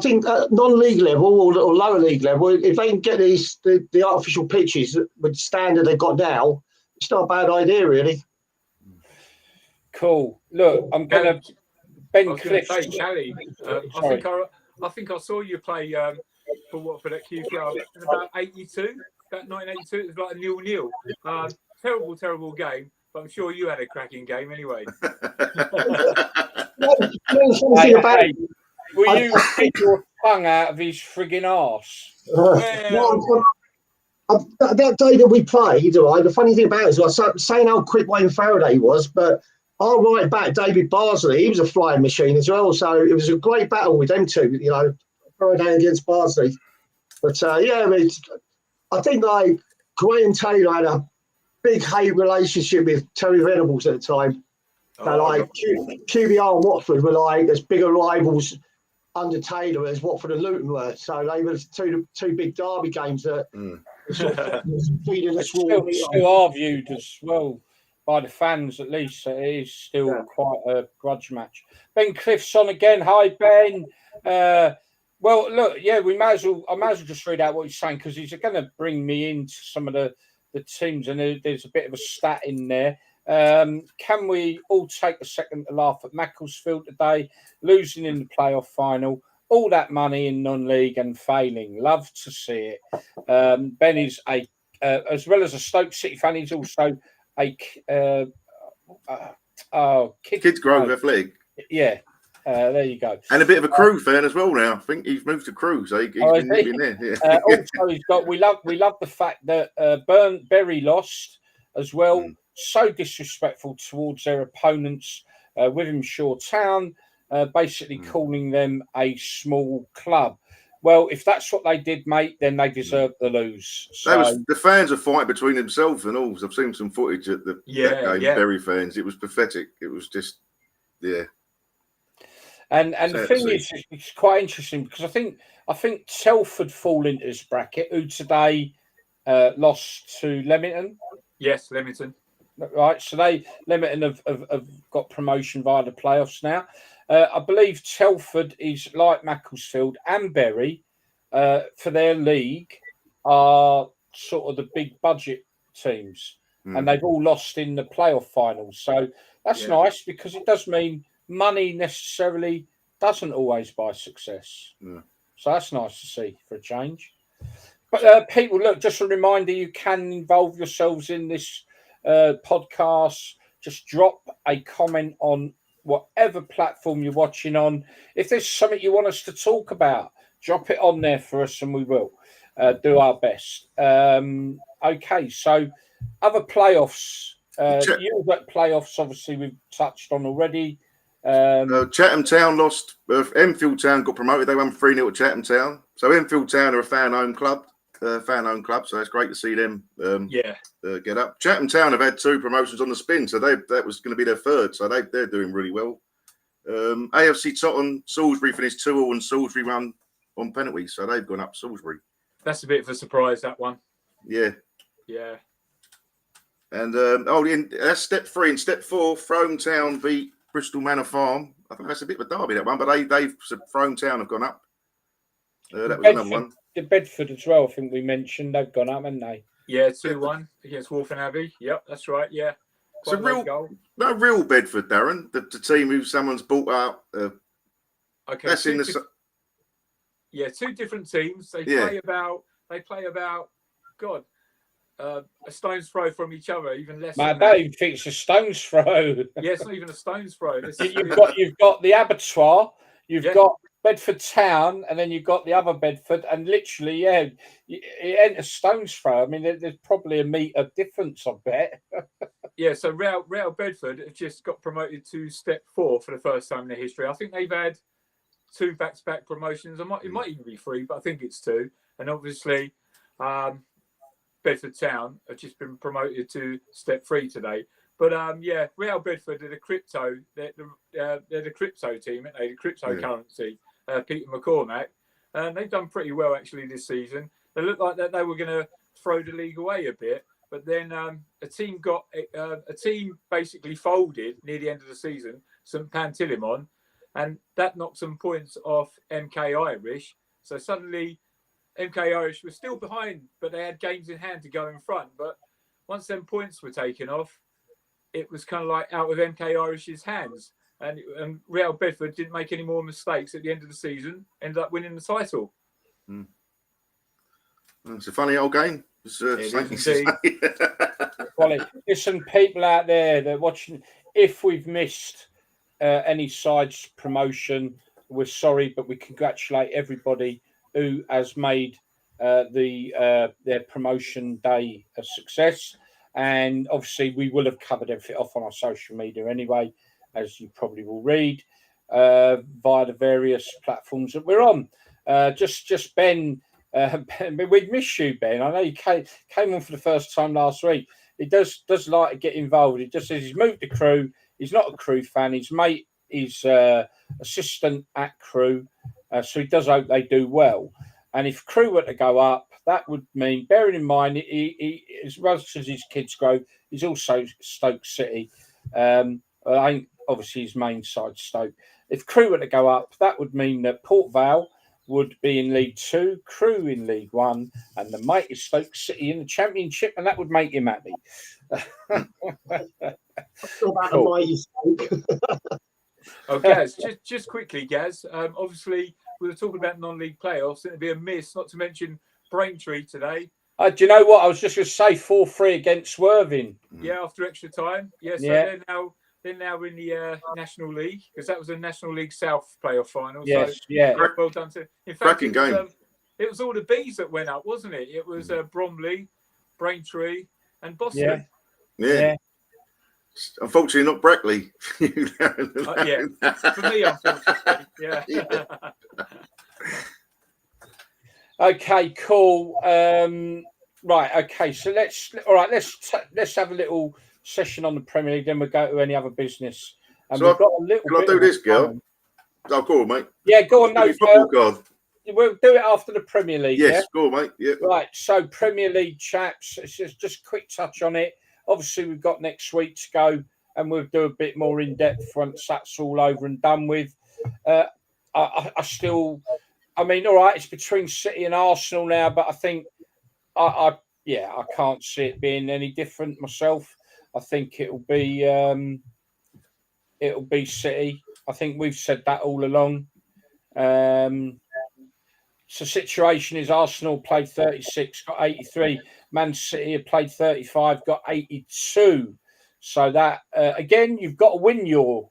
think non-league level or lower league level, if they can get the artificial pitches with the standard they've got now, it's not a bad idea, really. Cool. Look, I'm going to Ben Cliff. Callie, I think I saw you play for Watford at QPR in about 82, about 1982. It was like a 0-0. Terrible game, but I'm sure you had a cracking game anyway. Will you get your tongue out of his frigging arse? That day that we played, the funny thing about it is, saying how quick Wayne Faraday was, but our right back, David Barsley, he was a flying machine as well. So it was a great battle with them two, Faraday against Barsley. But I think Graham Taylor had a big hate relationship with Terry Venables at the time. QPR and Watford were as bigger rivals under Taylor as Watford and Luton were. So they were two big derby games that feeding us still are viewed as well by the fans, at least. It is still quite a grudge match. Ben Cliff's on again. Hi, Ben. Well, look, I might as well just read out what he's saying, because he's going to bring me into some of the teams, and there's a bit of a stat in there. Can we all take a second to laugh at Macclesfield today, losing in the playoff final? All that money in non-league and failing. Love to see it. Ben is as well as a Stoke City fan, he's also a Kids Grove Athletic. Yeah, there you go. And a bit of a Crew fan as well now. I think he's moved to Crew, so he's been living there. Yeah. Also, he's got. We love the fact that Bury lost as well. So disrespectful towards their opponents, Wivenshaw Town, basically calling them a small club. Well, if that's what they did, mate, then they deserve to lose. So, the fans are fighting between themselves and all. I've seen some footage at that game, Bury fans. It was pathetic. It was just, And the thing is, it's quite interesting, because I think Telford fall into this bracket, who today lost to Leamington. Yes, Leamington. Right, so Leamington have got promotion via the playoffs now. I believe Telford is like Macclesfield and Bury for their league are sort of the big budget teams, and they've all lost in the playoff finals. So that's nice, because it does mean money necessarily doesn't always buy success. So that's nice to see for a change. But people, look, just a reminder, you can involve yourselves in this podcast. Just drop a comment on whatever platform you're watching on. If there's something you want us to talk about, drop it on there for us and we will do our best. Okay, so other playoffs. You got playoffs, obviously, we've touched on already. Chatham Town lost. Enfield Town got promoted. They won 3-0 at Chatham Town. So Enfield Town are a fan-owned club. So it's great to see them get up. Chatham Town have had 2 promotions on the spin, so that was going to be their 3rd. So they're doing really well. AFC Tottenham, Salisbury finished 2-2 and Salisbury won on penalties, so they've gone up Salisbury. That's a bit of a surprise, that one. Yeah. And that's step 3. In step 4, Frome Town beat Bristol Manor Farm. I think that's a bit of a derby, that one, but Frome Town have gone up. That was another one. The Bedford as well, I think we mentioned. They've gone up, haven't they? Yeah, 2-1 against Wolfen Abbey. Yep, that's right, yeah. It's no real Bedford, Darren. The team who someone's bought out. Okay, that's in the... Yeah, 2 different teams. They play about, God, a stone's throw from each other, even less. I don't even think it's a stone's throw. Yeah, it's not even a stone's throw. You've got the Abattoir, you've got Bedford Town, and then you've got the other Bedford, and literally, it ain't a stone's throw. I mean, there's probably a metre difference, I bet. Yeah, so Real Bedford have just got promoted to step 4 for the first time in their history. I think they've had 2 back-to-back promotions. It might even be 3, but I think it's 2. And obviously, Bedford Town have just been promoted to step 3 today. But Real Bedford are the crypto. They're the crypto team, aren't they? The cryptocurrency. Peter McCormack, and they've done pretty well actually this season. They looked like that they were going to throw the league away a bit, but then a team basically folded near the end of the season, St Pantilimon, and that knocked some points off MK Irish. So suddenly MK Irish were still behind, but they had games in hand to go in front. But once them points were taken off, it was kind of like out of MK Irish's hands. And Real Bedford didn't make any more mistakes at the end of the season, ended up winning the title. It's a funny old game. Well, listen, people out there that are watching, if we've missed any side's promotion, we're sorry, but we congratulate everybody who has made their promotion day a success. And obviously, we will have covered everything off on our social media anyway, as you probably will read, via the various platforms that we're on. Just Ben, we'd miss you, Ben. I know you came on for the first time last week. He does like to get involved. He just says he's moved to Crewe. He's not a Crewe fan. His mate is assistant at Crewe, so he does hope they do well. And if Crewe were to go up, that would mean, bearing in mind, he as much as his kids grow, he's also Stoke City. Obviously his main side Stoke. If Crewe were to go up, that would mean that Port Vale would be in League 2, Crewe in League 1, and the mighty Stoke City in the Championship, and that would make him happy. Cool. Gaz, just quickly, Gaz. Obviously, we were talking about non-league playoffs, and it'd be a miss not to mention Braintree today. Do you know what? I was just going to say 4-3 against Worthing. Yeah, after extra time. Yeah, so they're now in the National League, because that was a National League South playoff final. Yes, so, well done to. In fact, it was all the Bs that went up, wasn't it? It was Bromley, Braintree, and Boston. Yeah. Unfortunately, not Brackley. For me, unfortunately. Yeah. Okay, cool. Right. Okay. So let's have a little session on the Premier League. Then we'll go to any other business. And so we've got a little. Can I do this, girl? Oh, go on, mate. Yeah, go on. No, football card. We'll do it after the Premier League. Yes, go on, mate. Yeah. Right. So Premier League chaps. It's just a quick touch on it. Obviously, we've got next week to go, and we'll do a bit more in depth once that's all over and done with. I mean, all right, it's between City and Arsenal now, but I think I can't see it being any different myself. I think it'll be City. I think we've said that all along. So situation is Arsenal played 36, got 83. Man City have played 35, got 82. So that, again, you've got to win your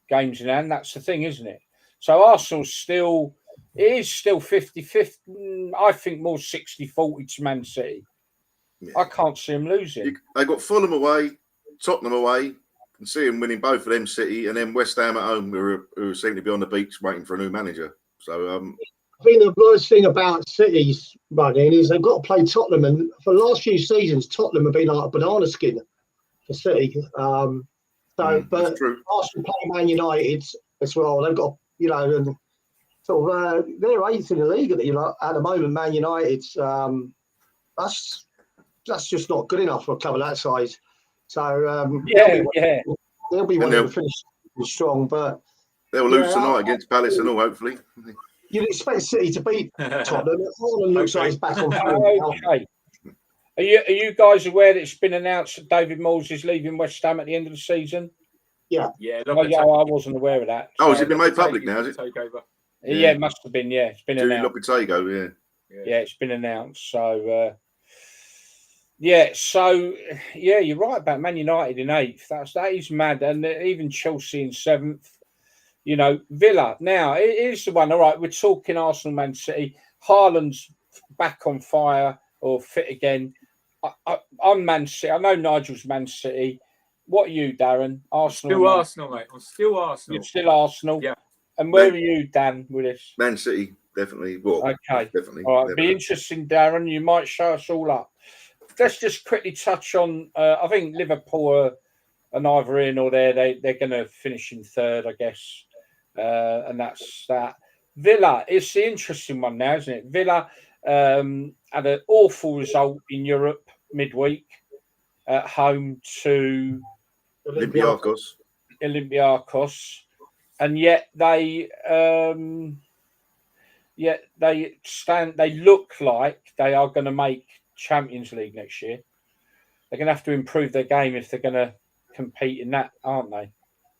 games in hand. That's the thing, isn't it? So Arsenal's still, it is still 50-50. I think more 60-40 to Man City. Yeah. I can't see them losing. They got Fulham away, Tottenham away. Can see them winning both of them, City, and then West Ham at home, who seem to be on the beach waiting for a new manager. So, I think the worst thing about City's running is they've got to play Tottenham, and for the last few seasons, Tottenham have been like a banana skin for City. But Arsenal play Man United as well. They've got, and sort of they're 8th in the league at the moment. Man United, that's just not good enough for a club of that size. So they'll be wanting to finish strong, but they'll lose tonight against Palace and all, hopefully. You'd expect City to beat Tottenham. Haaland looks like he's back on form. Okay. Are you guys aware that it's been announced that David Moyes is leaving West Ham at the end of the season? Yeah. Yeah. I wasn't aware of that. Oh, has it been made public now, is it? Takeover. Yeah, it must have been, yeah. It's been announced. Lopetego, yeah, it's been announced. So, you're right about Man United in 8th. That is mad. And even Chelsea in 7th. Villa. Now, it is the one. All right, we're talking Arsenal, Man City. Haaland's back on fire or fit again. I'm Man City. I know Nigel's Man City. What are you, Darren? Arsenal. Still Arsenal, mate. I'm still Arsenal. You're still Arsenal? Yeah. And where are you, Dan, with this? Man City, definitely. Well, okay. Definitely. All right, be interesting, Darren. You might show us all up. Let's just quickly touch on, I think Liverpool are neither in or there. They're going to finish in 3rd, I guess. And that's that. Villa, it's the interesting one now, isn't it? Villa had an awful result in Europe midweek at home to Olympiacos. And yet they look like they are going to make Champions League next year. They're going to have to improve their game if they're going to compete in that, aren't they?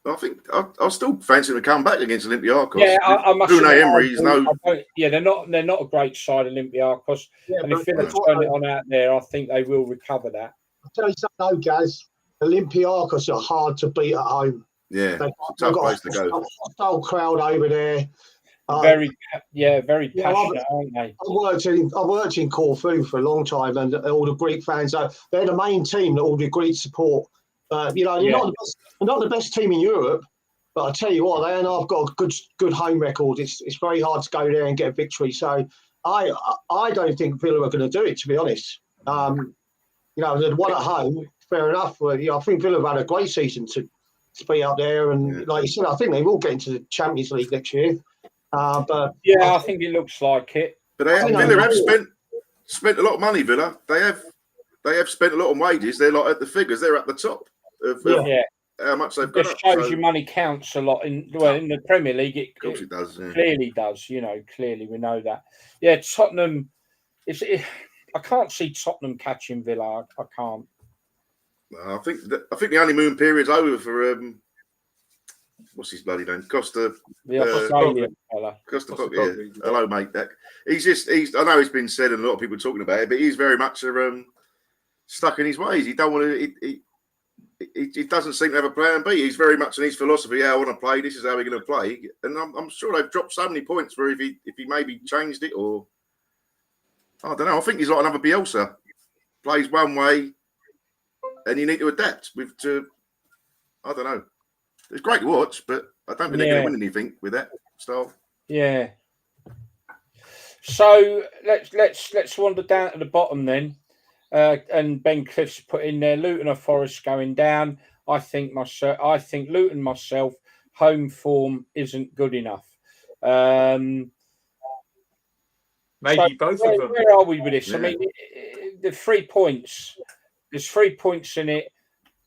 I think I'll still fancy them to come back against Olympiacos. Yeah, I must Unai Emery's they're not a great side, Olympiacos. Yeah, and if Villa turn it on out there, I think they will recover that. I'll tell you something, though, Gaz. Olympiacos are hard to beat at home. Yeah, they've tough got place to go. A hostile crowd over there. Very passionate, aren't they? I worked in Corfu for a long time, and all the Greek fans, they're the main team that all the Greeks support. They're not the best team in Europe, but I tell you what, they have got a good home record. It's very hard to go there and get a victory. So I don't think Villa are going to do it, to be honest. They won at home, fair enough. I think Villa have had a great season to be out there, and like you said, I think they will get into the Champions League next year. I think it looks like it. But Villa have spent a lot of money. Villa, they have spent a lot on wages. They're like at the figures. They're at the top of how much they've got. It shows you money counts a lot in the Premier League. It does. Yeah. Clearly does. Clearly we know that. Yeah, Tottenham. I can't see Tottenham catching Villa. I can't. I think the honeymoon period's over for what's his bloody name? Costa. The Australian fella. Costa. Yeah. Hello, mate. He's. I know it's been said, and a lot of people are talking about it, but he's very much stuck in his ways. He don't want to. He doesn't seem to have a plan B. He's very much in his philosophy. I want to play. This is how we're going to play. And I'm sure they've dropped so many points where if he maybe changed it or I don't know. I think he's like another Bielsa. Plays one way, and you need to adapt I don't know. It's great to watch, but I don't think they're going to win anything with that style. Yeah. So let's wander down to the bottom then. And Ben Cliff's put in there. Luton or Forest going down. I think Luton myself. Home form isn't good enough. Maybe both of them. Where are we with this? Yeah. I mean, the 3 points. There's 3 points in it.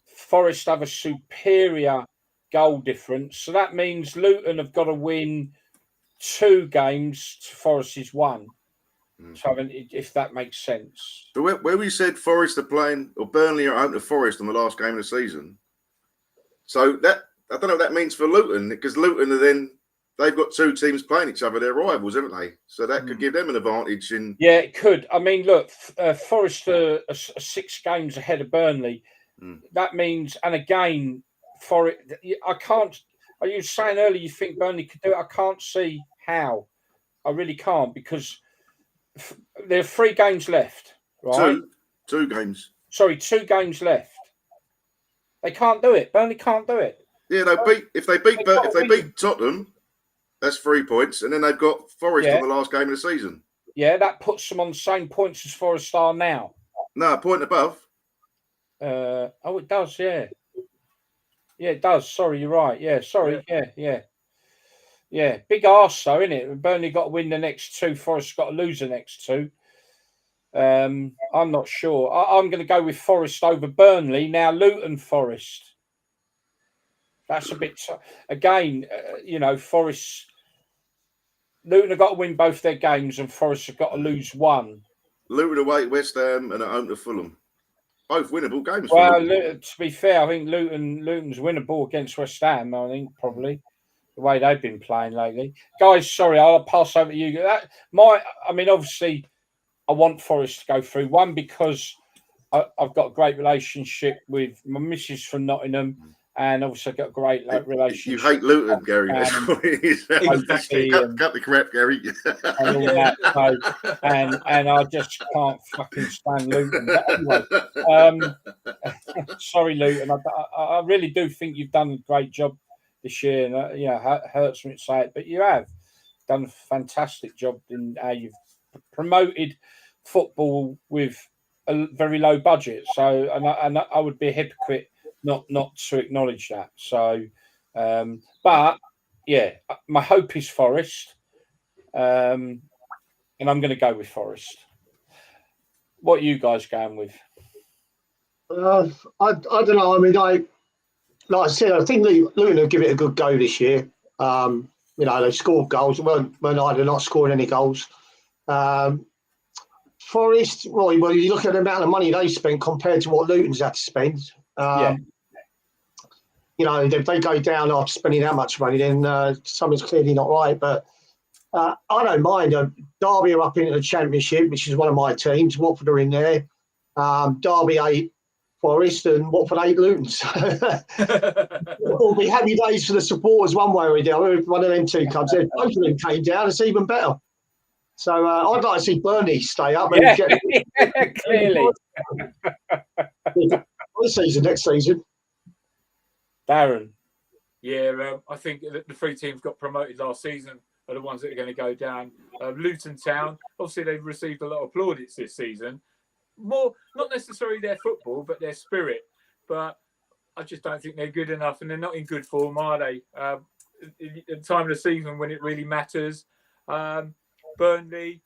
Forest have a superior goal difference, so that means Luton have got to win 2 games to Forest's 1. So, I mean, if that makes sense. But where we said Forest are playing, or Burnley are out to Forest on the last game of the season. So that I don't know what that means for Luton, because Luton are then they've got two teams playing each other. They're rivals, haven't they? So that could give them an advantage. Yeah, it could. I mean, look, Forest are 6 games ahead of Burnley. That means, and again, I can't. Are you saying earlier you think Burnley could do it? I can't see how. I really can't, because there are 3 games left, right? Two games. Sorry, 2 games left. They can't do it. Burnley can't do it. Yeah, if they beat Tottenham, that's 3 points, and then they've got Forest on the last game of the season. Yeah, that puts them on the same points as Forest are now. No, a point above. It does. Yeah, it does. Sorry, you're right. Yeah, sorry. Yeah. Big arse, though, isn't it? Burnley got to win the next 2. Forest got to lose the next 2. I'm not sure. I'm going to go with Forest over Burnley. Now, Luton Forest. That's a bit... Again, Forest... Luton have got to win both their games, and Forest have got to lose 1. Luton away at West Ham and at home to Fulham. Both winnable games. Well, to be fair, I think Luton's winnable against West Ham, I think, probably. The way they've been playing lately. Guys, sorry, I'll pass over to you. Obviously, I want Forest to go through. 1, because I've got a great relationship with my missus from Nottingham, and obviously I've got a great relationship. You hate Luton, Gary. That's what it is. Cut the crap, Gary. And all that. And I just can't fucking stand Luton. But anyway, sorry, Luton. I really do think you've done a great job this year, and it hurts me to say it, but you have done a fantastic job in how you've promoted football with a very low budget. So, and I would be a hypocrite not to acknowledge that. So, but yeah, my hope is Forest, and I'm going to go with Forest. What are you guys going with? I don't know. I mean, like I said, I think Luton will give it a good go this year. They've scored goals. Weren't either not scoring any goals. Forest, well, you look at the amount of money they spent compared to what Luton's had to spend. If they go down after spending that much money, then something's clearly not right. But I don't mind. Derby are up into the Championship, which is one of my teams. Watford are in there. Derby 8 Forest and Watford 8 Luton. So it'll be happy days for the supporters one way or the other. If one of them 2 comes in, both of them came down, it's even better. So I'd like to see Burnley stay up and get clearly this season, next season. Darren. Yeah, I think the 3 teams got promoted last season are the ones that are going to go down. Luton Town, obviously they've received a lot of plaudits this season. More, not necessarily their football, but their spirit. But I just don't think they're good enough, and they're not in good form, are they? At the time of the season when it really matters. Burnley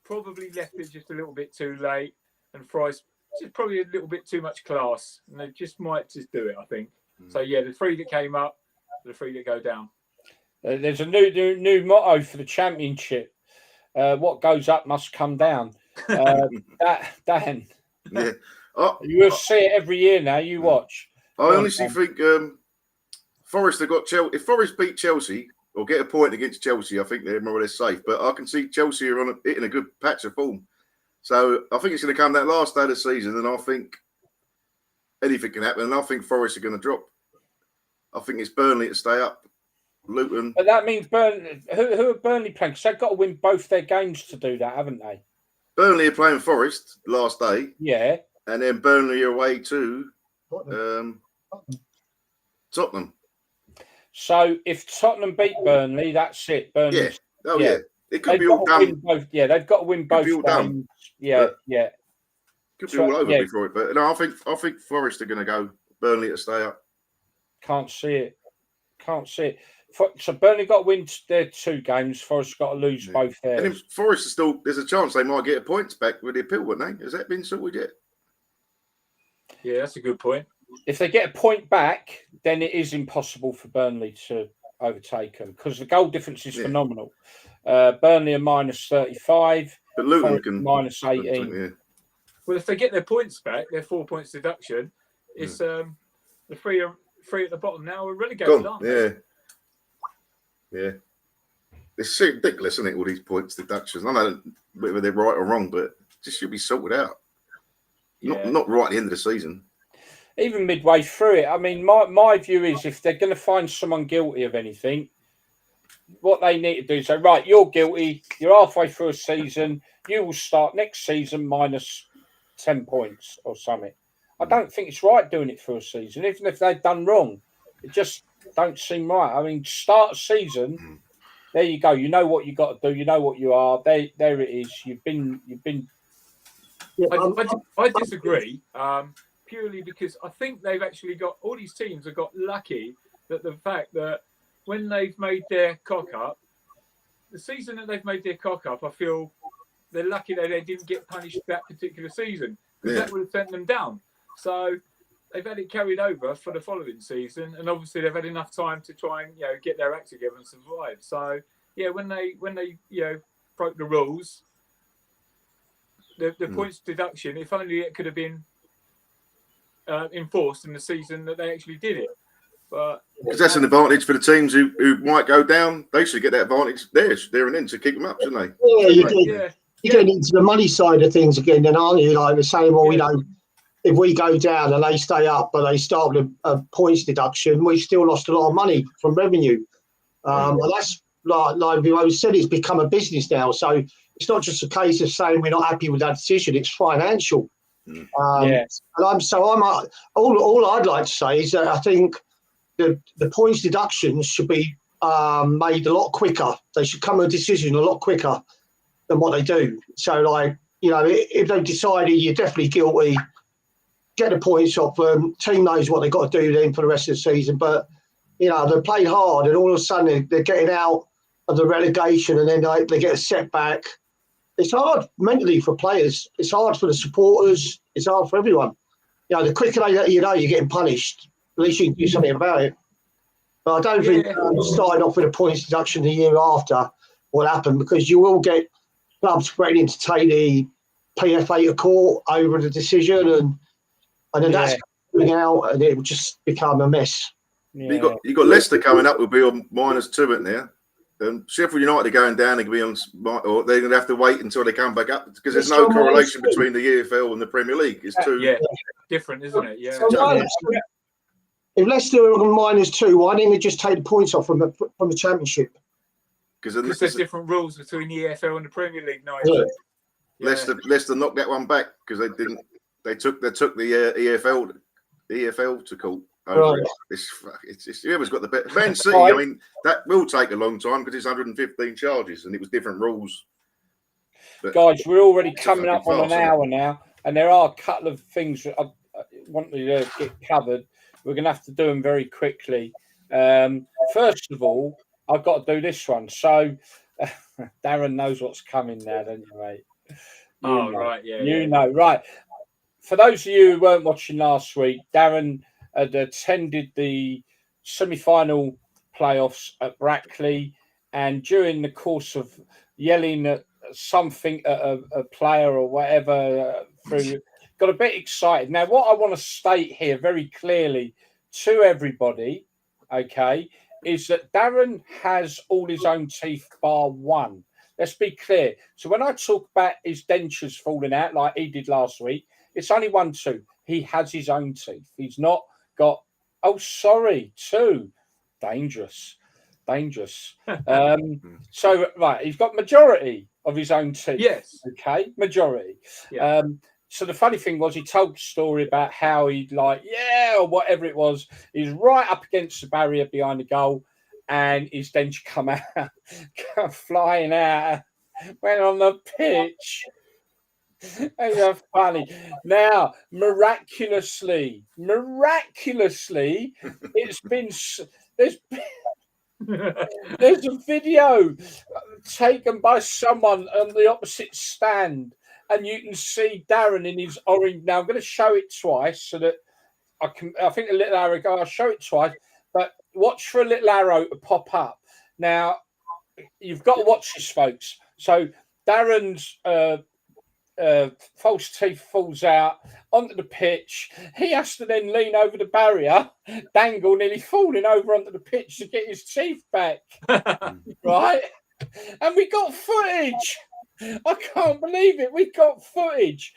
probably left it just a little bit too late, and Forest just probably a little bit too much class, and they just might just do it, I think. So yeah, the 3 that came up, the 3 that go down. There's a new motto for the Championship. What goes up must come down. Dan, yeah, you will see it every year now. You watch. I honestly think Forest have got Chelsea. If Forest beat Chelsea or get a point against Chelsea, I think they're more or less safe. But I can see Chelsea are hitting a good patch of form. So I think it's going to come that last day of the season, and I think anything can happen. And I think Forest are going to drop. I think it's Burnley to stay up. Luton. But that means Burnley. Who are Burnley playing? Because they've got to win both their games to do that, haven't they? Burnley are playing Forest last day. Yeah. And then Burnley are away to Tottenham. So if Tottenham beat Burnley, that's it. Burnley. Yeah. It could be all done. They've got to win both games. Yeah. Could be all over before it. But no, I think Forest are going to go. Burnley to stay up. Can't see it. So Burnley got to win their 2 games. Forest got to lose both theirs. And then Forest is still. There's a chance they might get a points back with the appeal, wouldn't they? Has that been sorted yet? Yeah, that's a good point. If they get a point back, then it is impossible for Burnley to overtake them because the goal difference is phenomenal. Burnley are minus 35, but Luton can minus 18. Well, if they get their points back, their 4 points deduction, it's the 3 at the bottom now are relegated, aren't they? Yeah. It's so ridiculous, isn't it? All these points deductions. I know whether they're right or wrong, but it just should be sorted out. Yeah. Not right at the end of the season. Even midway through it. I mean, my view is if they're going to find someone guilty of anything, what they need to do is say, right, you're guilty. You're halfway through a season. You will start next season minus 10 points or something. I don't think it's right doing it for a season, even if they've done wrong. It just don't seem right. I mean, start a season. There you go. You know what you got to do. You know what you are. There it is. You've been. Yeah, I disagree. Purely because I think they've actually got all these teams have got lucky that the fact that when they've made their cock up, the season that they've made their cock up, I feel they're lucky that they didn't get punished that particular season because that would have sent them down. So they've had it carried over for the following season, and obviously they've had enough time to try and get their act together and survive. So when they broke the rules, the points deduction, if only it could have been enforced in the season that they actually did it. But because that's an advantage for the teams who might go down. They should get that advantage there and then to keep them up, shouldn't they? Yeah, you're getting into the money side of things again, then, aren't you? Like we're saying, well, if we go down and they stay up, but they start with a points deduction, we still lost a lot of money from revenue. And that's like we always said, it's become a business now. So it's not just a case of saying we're not happy with that decision; it's financial. And all I'd like to say is that I think the points deductions should be made a lot quicker. They should come to a decision a lot quicker than what they do. So, like, if they've decided you're definitely guilty, get the points off them. Team knows what they've got to do then for the rest of the season. But, they played hard and all of a sudden they're getting out of the relegation and then they get a setback. It's hard mentally for players. It's hard for the supporters. It's hard for everyone. The quicker they let you know you're getting punished, at least you can do something about it. But I don't think starting off with a points deduction the year after will happen, because you will get clubs threatening to take the PFA to court over the decision, and then that's coming out, and it will just become a mess. Yeah. You got Leicester coming up. Will be on -2 at there. Sheffield United are going down. They can be on, or they're going to have to wait until they come back up, because there's no correlation between the EFL and the Premier League. It's different, isn't it? Yeah. If Leicester are on -2, why didn't they just take the points off from the Championship? Because there's different rules between the EFL and the Premier League, Nigel. Leicester knocked that one back because they didn't. They took the EFL to court. It's whoever's got the bet. Man City, I mean, that will take a long time because it's 115 charges and it was different rules. But guys, we're already coming up on an hour now, and there are a couple of things that I want to get covered. We're going to have to do them very quickly. First of all, I've got to do this one. So, Darren knows what's coming now, don't you, mate? Right, right. For those of you who weren't watching last week, Darren had attended the semi-final playoffs at Brackley, and during the course of yelling at something at a player or whatever, got a bit excited. Now, what I want to state here very clearly to everybody, okay, is that Darren has all his own teeth bar one. Let's be clear. So when I talk about his dentures falling out like he did last week, it's only 1, 2. He has his own teeth. He's not got, two. Dangerous. So, right, he's got majority of his own teeth. Yes. Okay, majority. Yeah. So the funny thing was he told a story about how he'd or whatever it was, he's right up against the barrier behind the goal and his denture come flying out, went on the pitch. It's funny. Now, miraculously, there's a video taken by someone on the opposite stand, and you can see Darren in his orange. Now I'm going to show it twice so that I think a little arrow go. I'll show it twice, but watch for a little arrow to pop up. Now you've got to watch this, folks. So Darren's false teeth falls out onto the pitch. He has to then lean over the barrier, dangle, nearly falling over onto the pitch to get his teeth back. Right? And we got footage. I can't believe it. We got footage.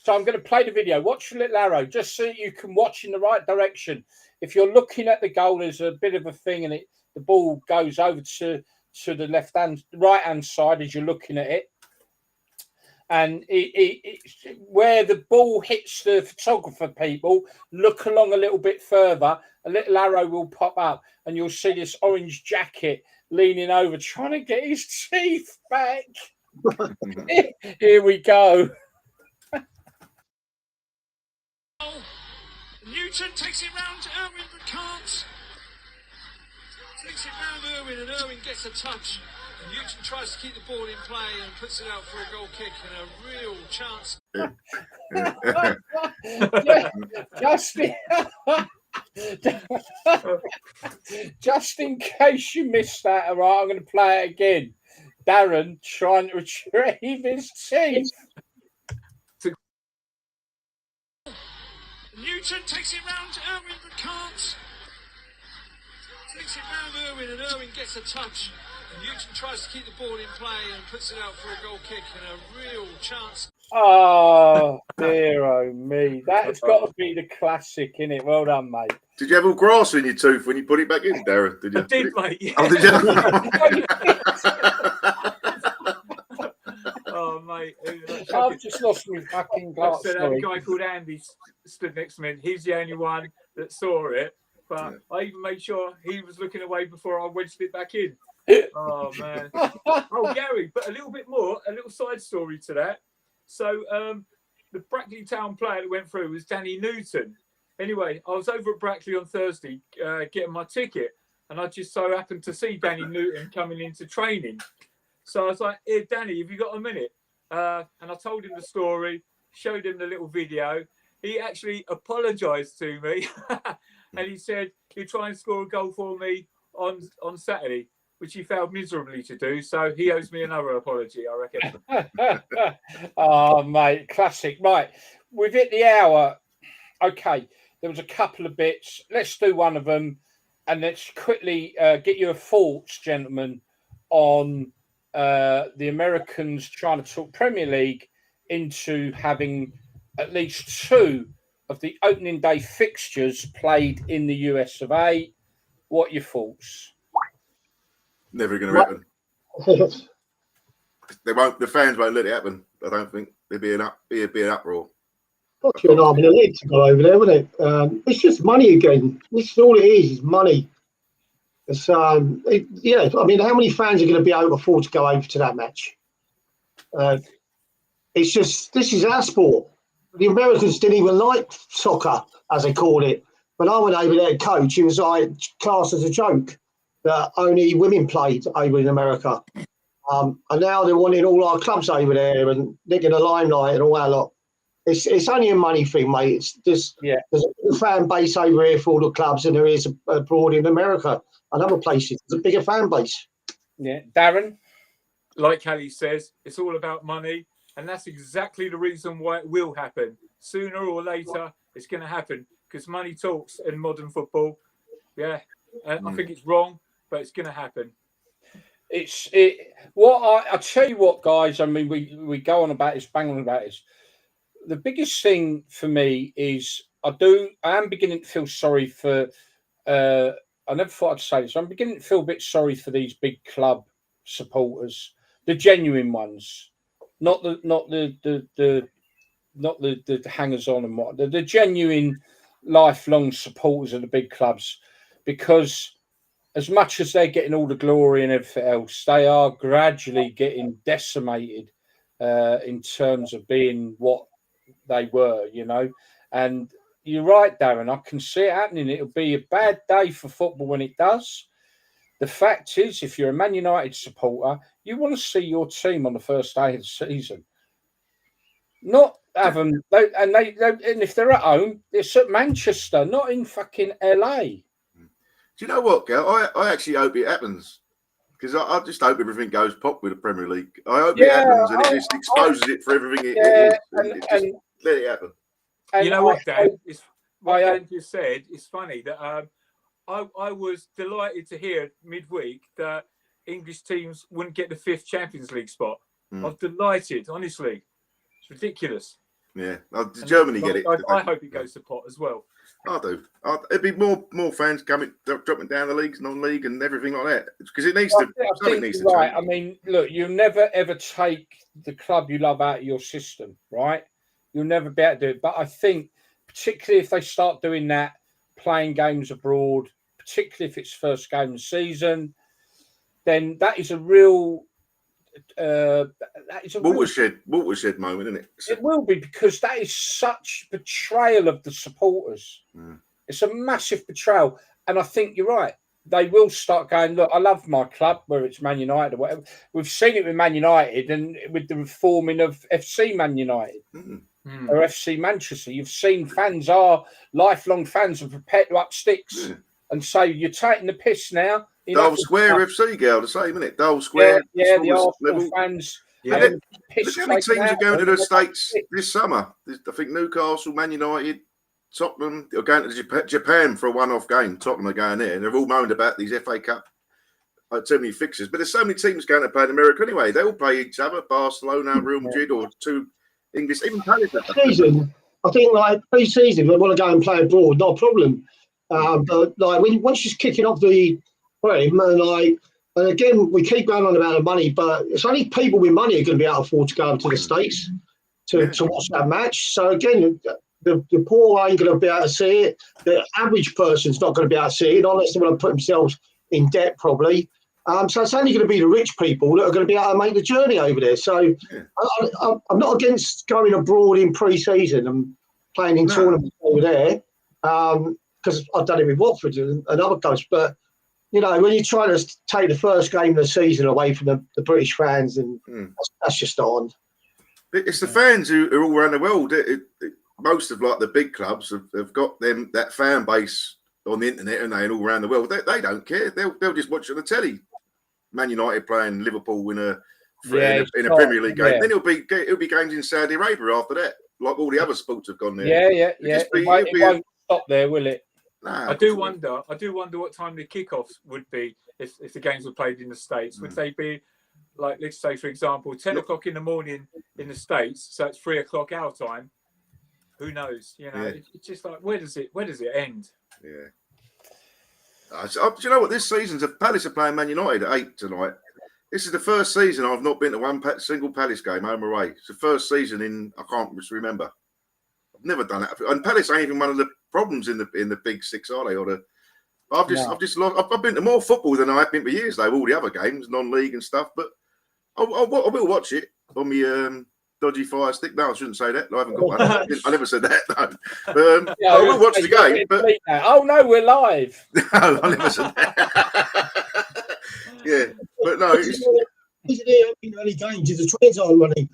So I'm going to play the video. Watch the little arrow, just so you can watch in the right direction. If you're looking at the goal, there's a bit of a thing, and the ball goes over to the right hand side as you're looking at it. And where the ball hits the photographer, people, look along a little bit further. A little arrow will pop up, and you'll see this orange jacket leaning over, trying to get his teeth back. Here we go. Newton takes it round to Irwin, but can't. Takes it round Irwin, and Irwin gets a touch. And Newton tries to keep the ball in play and puts it out for a goal kick and a real chance. Just in case you missed that, all right, I'm going to play it again. Darren trying to retrieve his teeth. Newton takes it round to Irwin, but can't. Takes it round Irwin, and Irwin gets a touch. And Newton tries to keep the ball in play and puts it out for a goal kick and a real chance. Oh, dear, oh me. That's got to be the classic, innit? Well done, mate. Did you have all grass in your tooth when you put it back in, Darren? Did you? I did, mate. Yeah. Oh, did you? Oh, mate. I've just lost my fucking glass. I said, a guy called Andy stood next to me, and he's the only one that saw it. But I even made sure he was looking away before I wedged it back in. Oh, man. Oh, Gary, but a little bit more, a little side story to that. So the Brackley Town player that went through was Danny Newton. Anyway, I was over at Brackley on Thursday getting my ticket, and I just so happened to see Danny Newton coming into training. So I was like, "Hey, Danny, have you got a minute?" And I told him the story, showed him the little video. He actually apologised to me, and he said he'd try and score a goal for me on Saturday, which he failed miserably to do. So he owes me another apology, I reckon. Oh, mate, classic. Right, we've hit the hour. Okay, there was a couple of bits. Let's do one of them, and let's quickly get your thoughts, gentlemen, on the Americans trying to talk Premier League into having at least two of the opening day fixtures played in the US of A. What are your thoughts? Never going to happen. They won't. The fans won't let it happen. I don't think there'd be an uproar. Got you an arm and a leg to go over there, wouldn't it? It's just money again. This is all it is money. It's yeah. I mean, how many fans are going to be able to afford to go over to that match? It's just, this is our sport. The Americans didn't even like soccer, as they called it. When I went over there to coach, it was like classed as a joke that only women played over in America. And now they're wanting all our clubs over there and they're getting the limelight and all that lot. It's only a money thing, mate. It's just, there's a fan base over here for all the clubs than there is abroad in America and other places. There's a bigger fan base. Yeah. Darren? Like Hallie says, it's all about money. And that's exactly the reason why it will happen. Sooner or later, it's going to happen because money talks in modern football. Yeah. I think it's wrong, but it's going to happen. I tell you what, guys, I mean, we go on about this, bang on about this. The biggest thing for me is I am beginning to feel sorry for, I never thought I'd say this, I'm beginning to feel a bit sorry for these big club supporters, the genuine ones, not the hangers on and what, the genuine lifelong supporters of the big clubs, because as much as they're getting all the glory and everything else, they are gradually getting decimated in terms of being what they were, you know. And you're right, Darren, I can see it happening. It'll be a bad day for football when it does. The fact is, if you're a Man United supporter, you want to see your team on the first day of the season. Not have them, and if they're at home, it's at Manchester, not in fucking LA. Do you know what, Gal? I actually hope it happens because I just hope everything goes pop with the Premier League. I hope it happens and it just exposes it for everything it is. And just let it happen. You know what, Dan? What Dan just said is funny that I was delighted to hear midweek that English teams wouldn't get the 5th Champions League spot. I was delighted, honestly. It's ridiculous. Yeah, Germany get it. I hope it goes to pot as well. I do. It'd be more fans coming, dropping down the leagues, non-league, and everything like that. Because it needs to. Something needs to change. Right. I mean, look, you'll never ever take the club you love out of your system, right? You'll never be able to do it. But I think, particularly if they start doing that, playing games abroad, particularly if it's first game of the season, then that is a real. That is a watershed moment, isn't it? It will be, because that is such betrayal of the supporters. It's a massive betrayal, and I think you're right. They will start going, look, I love my club, whether it's Man United or whatever. We've seen it with Man United and with the reforming of FC Man United or FC Manchester. You've seen fans are lifelong fans and prepared to up sticks and say, you're taking the piss now. Dole Square FC, girl, the same, isn't it? Dole Square. Yeah, the Arsenal fans. Look how many teams are going to the States this summer. I think Newcastle, Man United, Tottenham are going to Japan for a one-off game. Tottenham are going there, and they've all moaned about these FA Cup. Too many fixtures. But there's so many teams going to play in America anyway. They all play each other. Barcelona, Real Madrid, or 2 English. Even Palace. Season, I think, like, pre-season, we want to go and play abroad, not a problem. But like once you're kicking off the game, and again, we keep going on about the money, but it's only people with money are going to be able to afford to go to the States to watch that match. So again, the poor ain't going to be able to see it. The average person's not going to be able to see it unless they want to put themselves in debt, probably. So it's only going to be the rich people that are going to be able to make the journey over there. So I'm not against going abroad in pre-season and playing in tournaments over there, because I've done it with Watford and other clubs. But you know, when you try to take the first game of the season away from the British fans, and that's just not on. It's the fans who are all around the world. Most of like the big clubs have got that fan base on the internet, and they all around the world. They don't care. They'll just watch on the telly. Man United playing Liverpool in a Premier League game. Then it'll be games in Saudi Arabia after that, like all the other sports have gone there. Yeah. It won't stop there, will it? I do wonder what time the kickoffs would be if the games were played in the States. Would they be like, let's say, for example, 10 o'clock in the morning in the States, so it's 3 o'clock our time? Who knows? You know, it's just like, where does it end? Yeah. Do you know what? This season's Palace are playing Man United at 8 tonight. This is the first season I've not been to one single Palace game home or away. It's the first season in, I can't remember. I've never done that. And Palace ain't even one of the problems in the big six, are they? I've been to more football than I've been for years, though. All the other games, non-league and stuff. But I will watch it on my dodgy Fire Stick. No, I shouldn't say that. I haven't got one. I never said that. No. But, I will watch the game. But oh no, we're live. No, I never said that. Yeah, but no. Isn't there any games? Is the trains on running?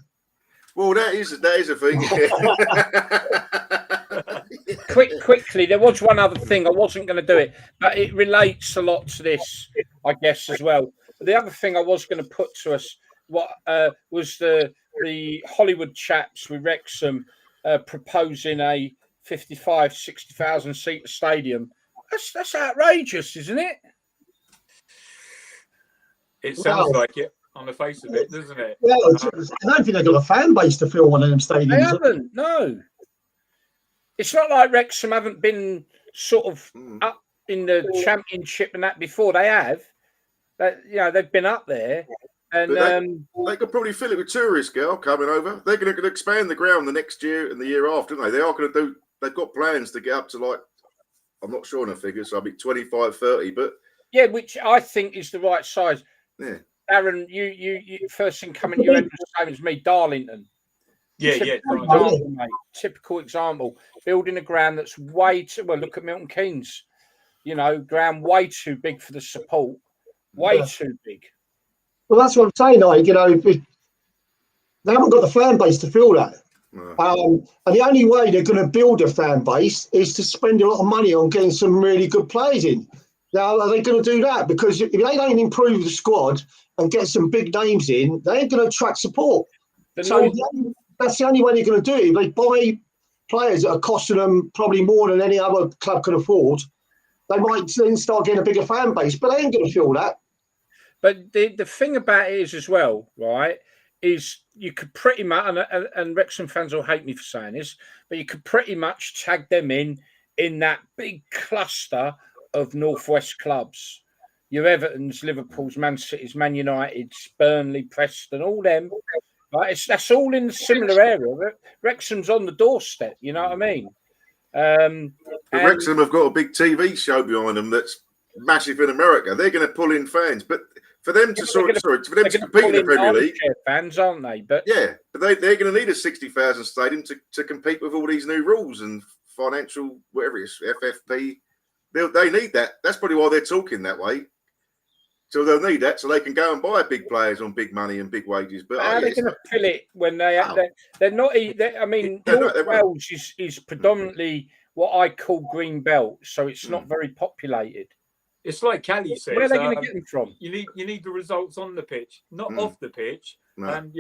Well, that is a thing. Quickly, there was one other thing. I wasn't going to do it, but it relates a lot to this, I guess, as well. The other thing I was going to put to us was the Hollywood chaps with Wrexham proposing a 60,000 seat stadium. That's outrageous, isn't it? It sounds like it on the face of it, doesn't it? Yeah, I don't think they've got a fan base to fill one of them stadiums. They haven't, no. It's not like Wrexham haven't been sort of up in the Championship and that before. They have. They've been up there. And they could probably fill it with tourists, girl, coming over. They're going to expand the ground the next year and the year after, aren't they? They are going to do. They've got plans to get up to, like, I'm not sure on the figures, so I'll be 25, 30, but yeah, which I think is the right size. Yeah, Darren, you first thing coming to your end same as me, Darlington. Typical example. Building a ground that's way too well. Look at Milton Keynes. Ground way too big for the support. Way too big. Well, that's what I'm saying. They haven't got the fan base to fill that. No. And the only way they're going to build a fan base is to spend a lot of money on getting some really good players in. Now, are they going to do that? Because if they don't improve the squad and get some big names in, they ain't going to attract support. That's the only way they're going to do it. If they buy players that are costing them probably more than any other club can afford, they might then start getting a bigger fan base, but they ain't going to fill that. But the thing about it is as well, right? Is you could pretty much, and Wrexham fans will hate me for saying this, but you could pretty much tag them in that big cluster of Northwest clubs. Your Evertons, Liverpool's, Man City's, Man United's, Burnley, Preston, all them. Right? That's all in a similar area. Wrexham's on the doorstep. You know what I mean? But Wrexham have got a big TV show behind them that's massive in America. They're going to pull in fans, but for them to compete in the Premier League, fans, aren't they? But but they're going to need a 60,000 stadium to compete with all these new rules and financial whatever it is, FFP. They need that. That's probably why they're talking that way. So they'll need that so they can go and buy big players on big money and big wages. But how are they going to fill it when they're not? I mean, North Wales is predominantly what I call green belt, so it's not very populated. It's like Callie says. Where are they going to get them from? You need the results on the pitch, not off the pitch. No. And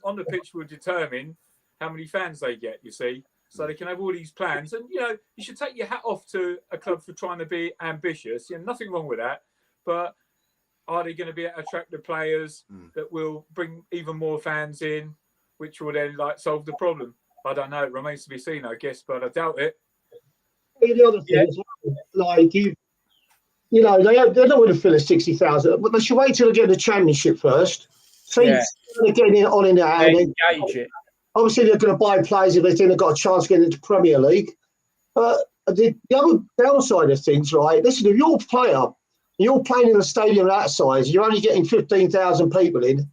on the pitch will determine how many fans they get. You see, so they can have all these plans, and you should take your hat off to a club for trying to be ambitious. Nothing wrong with that, but are they going to be able to attract the players that will bring even more fans in, which will then solve the problem? I don't know. It remains to be seen, I guess, but I doubt it. The other thing is, they're not going to fill a 60,000, but they should wait till they get the Championship first. See, they're getting it on in there. Engage it. Obviously, they're going to buy players if they think they've got a chance of getting into Premier League. But the other downside of things, right? Listen, if you're a player, you're playing in a stadium that size, you're only getting 15,000 people in,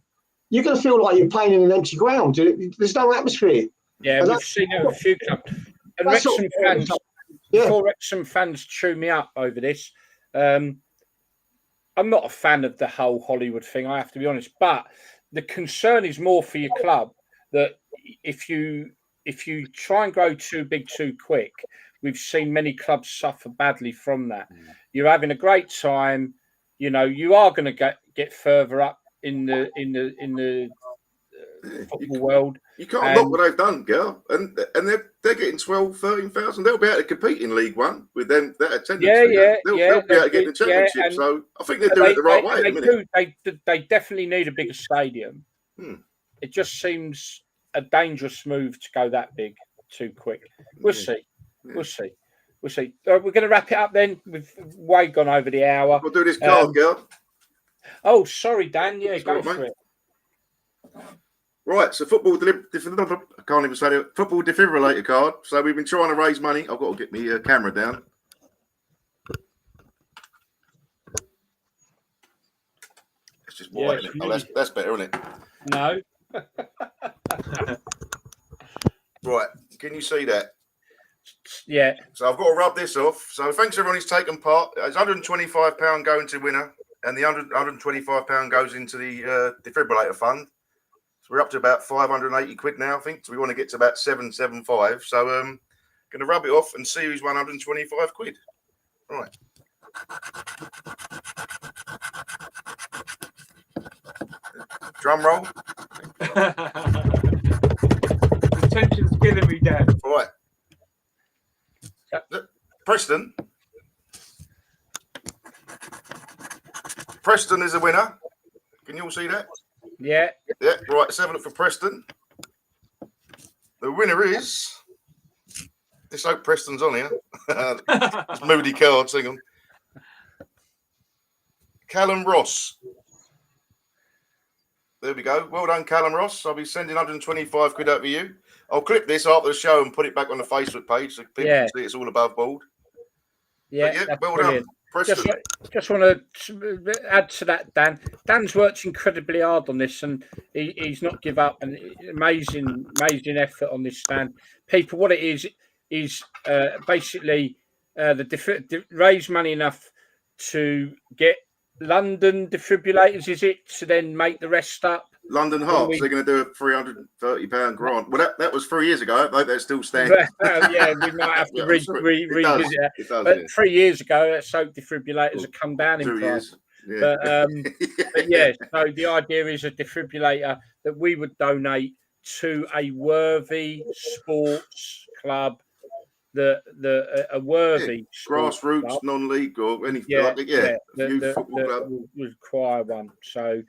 you're going to feel like you're playing in an empty ground. There's no atmosphere. Yeah, we've seen it with a few clubs. And Wrexham fans, before Wrexham fans chew me up over this, I'm not a fan of the whole Hollywood thing, I have to be honest. But the concern is more for your club that if you try and grow too big too quick, we've seen many clubs suffer badly from that. You're having a great time, you are going to get further up in the football world. You can't knock what they've done, girl. And they're getting 12, 13,000. They'll be able to compete in League One with them that attendance. They'll be able to get the Championship. So I think they're doing it the right way. They definitely need a bigger stadium. It just seems a dangerous move to go that big too quick. We'll see. We'll see. We're going to wrap it up then. We've way gone over the hour. We'll do this card, girl. Oh, sorry, Dan. Yeah, go for it. Right, so football I can't even say it. Football defibrillator card. So we've been trying to raise money. I've got to get my camera down. It's just white. That's better, isn't it? No. Right, can you see that? Yeah. So I've got to rub this off. So thanks everyone who's taken part. It's £125 going to winner, and the £125 goes into the defibrillator fund. So we're up to about 580 quid now, I think. So we want to get to about 775. So going to rub it off and see who's won 125 quid. Right. Drum roll. The tension's killing me, Dan. Right. Preston is a winner. Can you all see that? Yeah. Yeah, right. Let's have a look for Preston. The winner is. Let's hope Preston's on here. It's moody cards, hang on. Callum Ross. There we go. Well done, Callum Ross. I'll be sending 125 quid out for you. I'll clip this after the show and put it back on the Facebook page so people can see it's all above board. Yeah, well done. Just want to add to that, Dan. Dan's worked incredibly hard on this, and he's not give up. And amazing effort on this stand. People, what it is basically raise money enough to get London defibrillators. Is it to then make the rest up? London Hearts, they're going to do a £330 grant. Well, that was 3 years ago. I hope they're still standing. Yeah, we might have to revisit it. But 3 years ago, soap defibrillators have come down in price. Yeah. But yeah, so the idea is a defibrillator that we would donate to a worthy sports club a worthy grassroots non-league or anything like it. Youth football club would require one. So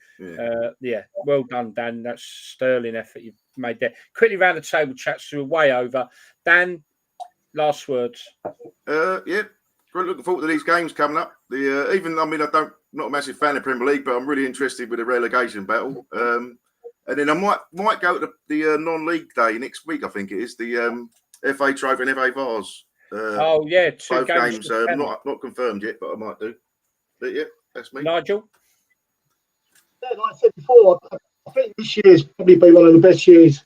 well done, Dan. That's sterling effort you've made there. Quickly round the table, chats. We're way over. Dan, last words. Looking forward to these games coming up. I'm not a massive fan of Premier League, but I'm really interested with the relegation battle. And then I might go to the non-league day next week. I think it is the FA Trophy and FA Vars. Two both games. Not confirmed yet, but I might do. But yeah, that's me. Nigel. Yeah, like I said before, I think this year's probably been one of the best years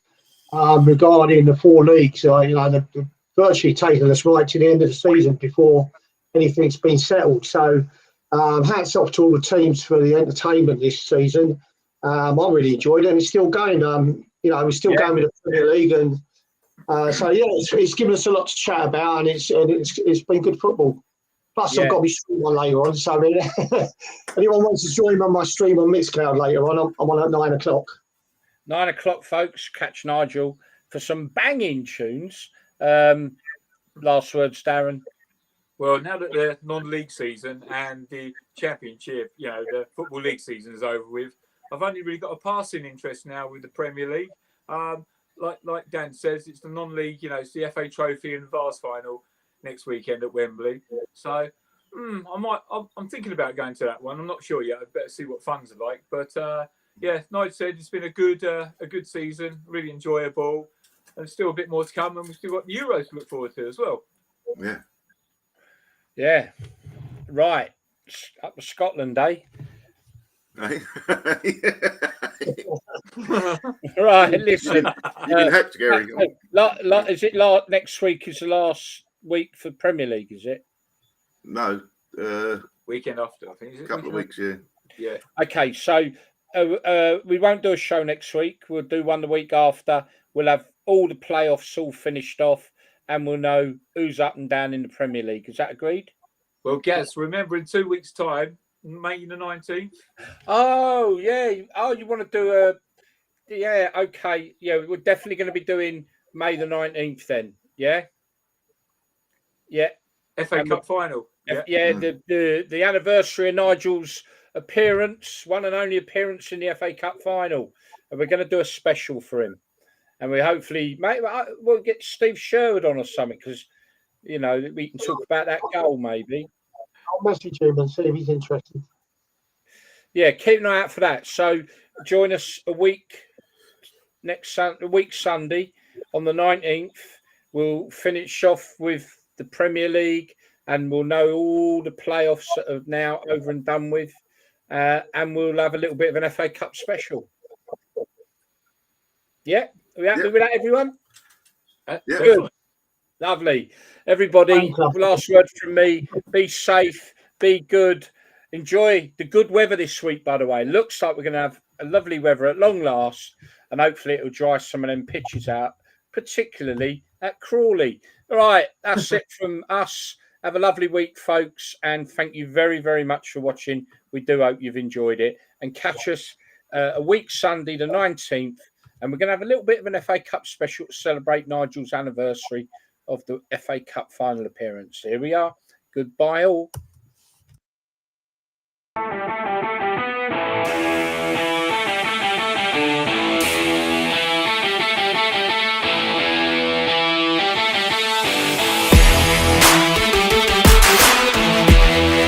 regarding the 4 leagues. They've virtually taken us right to the end of the season before anything's been settled. So hats off to all the teams for the entertainment this season. I really enjoyed it, and it's still going. We're still going with the Premier League, and it's given us a lot to chat about, and it's been good football. Plus, I've got to be streaming on later on. So, anyone wants to join on my stream on Mixcloud later on, I'm on at 9 o'clock. 9 o'clock, folks. Catch Nigel for some banging tunes. Last words, Darren. Well, now that the non-league season and the championship, the football league season is over with, I've only really got a passing interest now with the Premier League. Like Dan says, it's the non-league, it's the FA Trophy and Vars final next weekend at Wembley. So I'm thinking about going to that one. I'm not sure yet. I'd better see what funds are like. But Nigel said it's been a good season, really enjoyable, and still a bit more to come. And we've still got the Euros to look forward to as well. Yeah. Yeah. Right. Up to Scotland, eh? Right, listen. You've been hacked, Gary. Is it next week is the last week for Premier League, is it? No. Weekend after, I think. Is it a couple of weeks, yeah. Yeah. Okay, so we won't do a show next week. We'll do one the week after. We'll have all the playoffs all finished off, and we'll know who's up and down in the Premier League. Is that agreed? Well, Gaz, remember in 2 weeks' time, May the 19th. Oh, yeah. Oh, you want to do a... Yeah, okay. Yeah, we're definitely going to be doing May the 19th then. Yeah? Yeah. FA Cup final. Yeah, the anniversary of Nigel's appearance, one and only appearance in the FA Cup final. And we're going to do a special for him. And we hopefully... we'll get Steve Sherwood on or something because, we can talk about that goal maybe. I'll message him and see if he's interested. Yeah, keep an eye out for that. So join us a week Sunday on the 19th. We'll finish off with the Premier League and we'll know all the playoffs that are now over and done with. And we'll have a little bit of an FA Cup special. Yeah? Are we happy with that, everyone? Yeah. Good. Lovely. Everybody, last word from me. Be safe, be good. Enjoy the good weather this week, by the way. Looks like we're going to have a lovely weather at long last, and hopefully it'll dry some of them pitches out, particularly at Crawley. All right, that's it from us. Have a lovely week, folks, and thank you very, very much for watching. We do hope you've enjoyed it. And catch us a week Sunday, the 19th, and we're going to have a little bit of an FA Cup special to celebrate Nigel's anniversary of the FA Cup final appearance. Here we are. Goodbye all.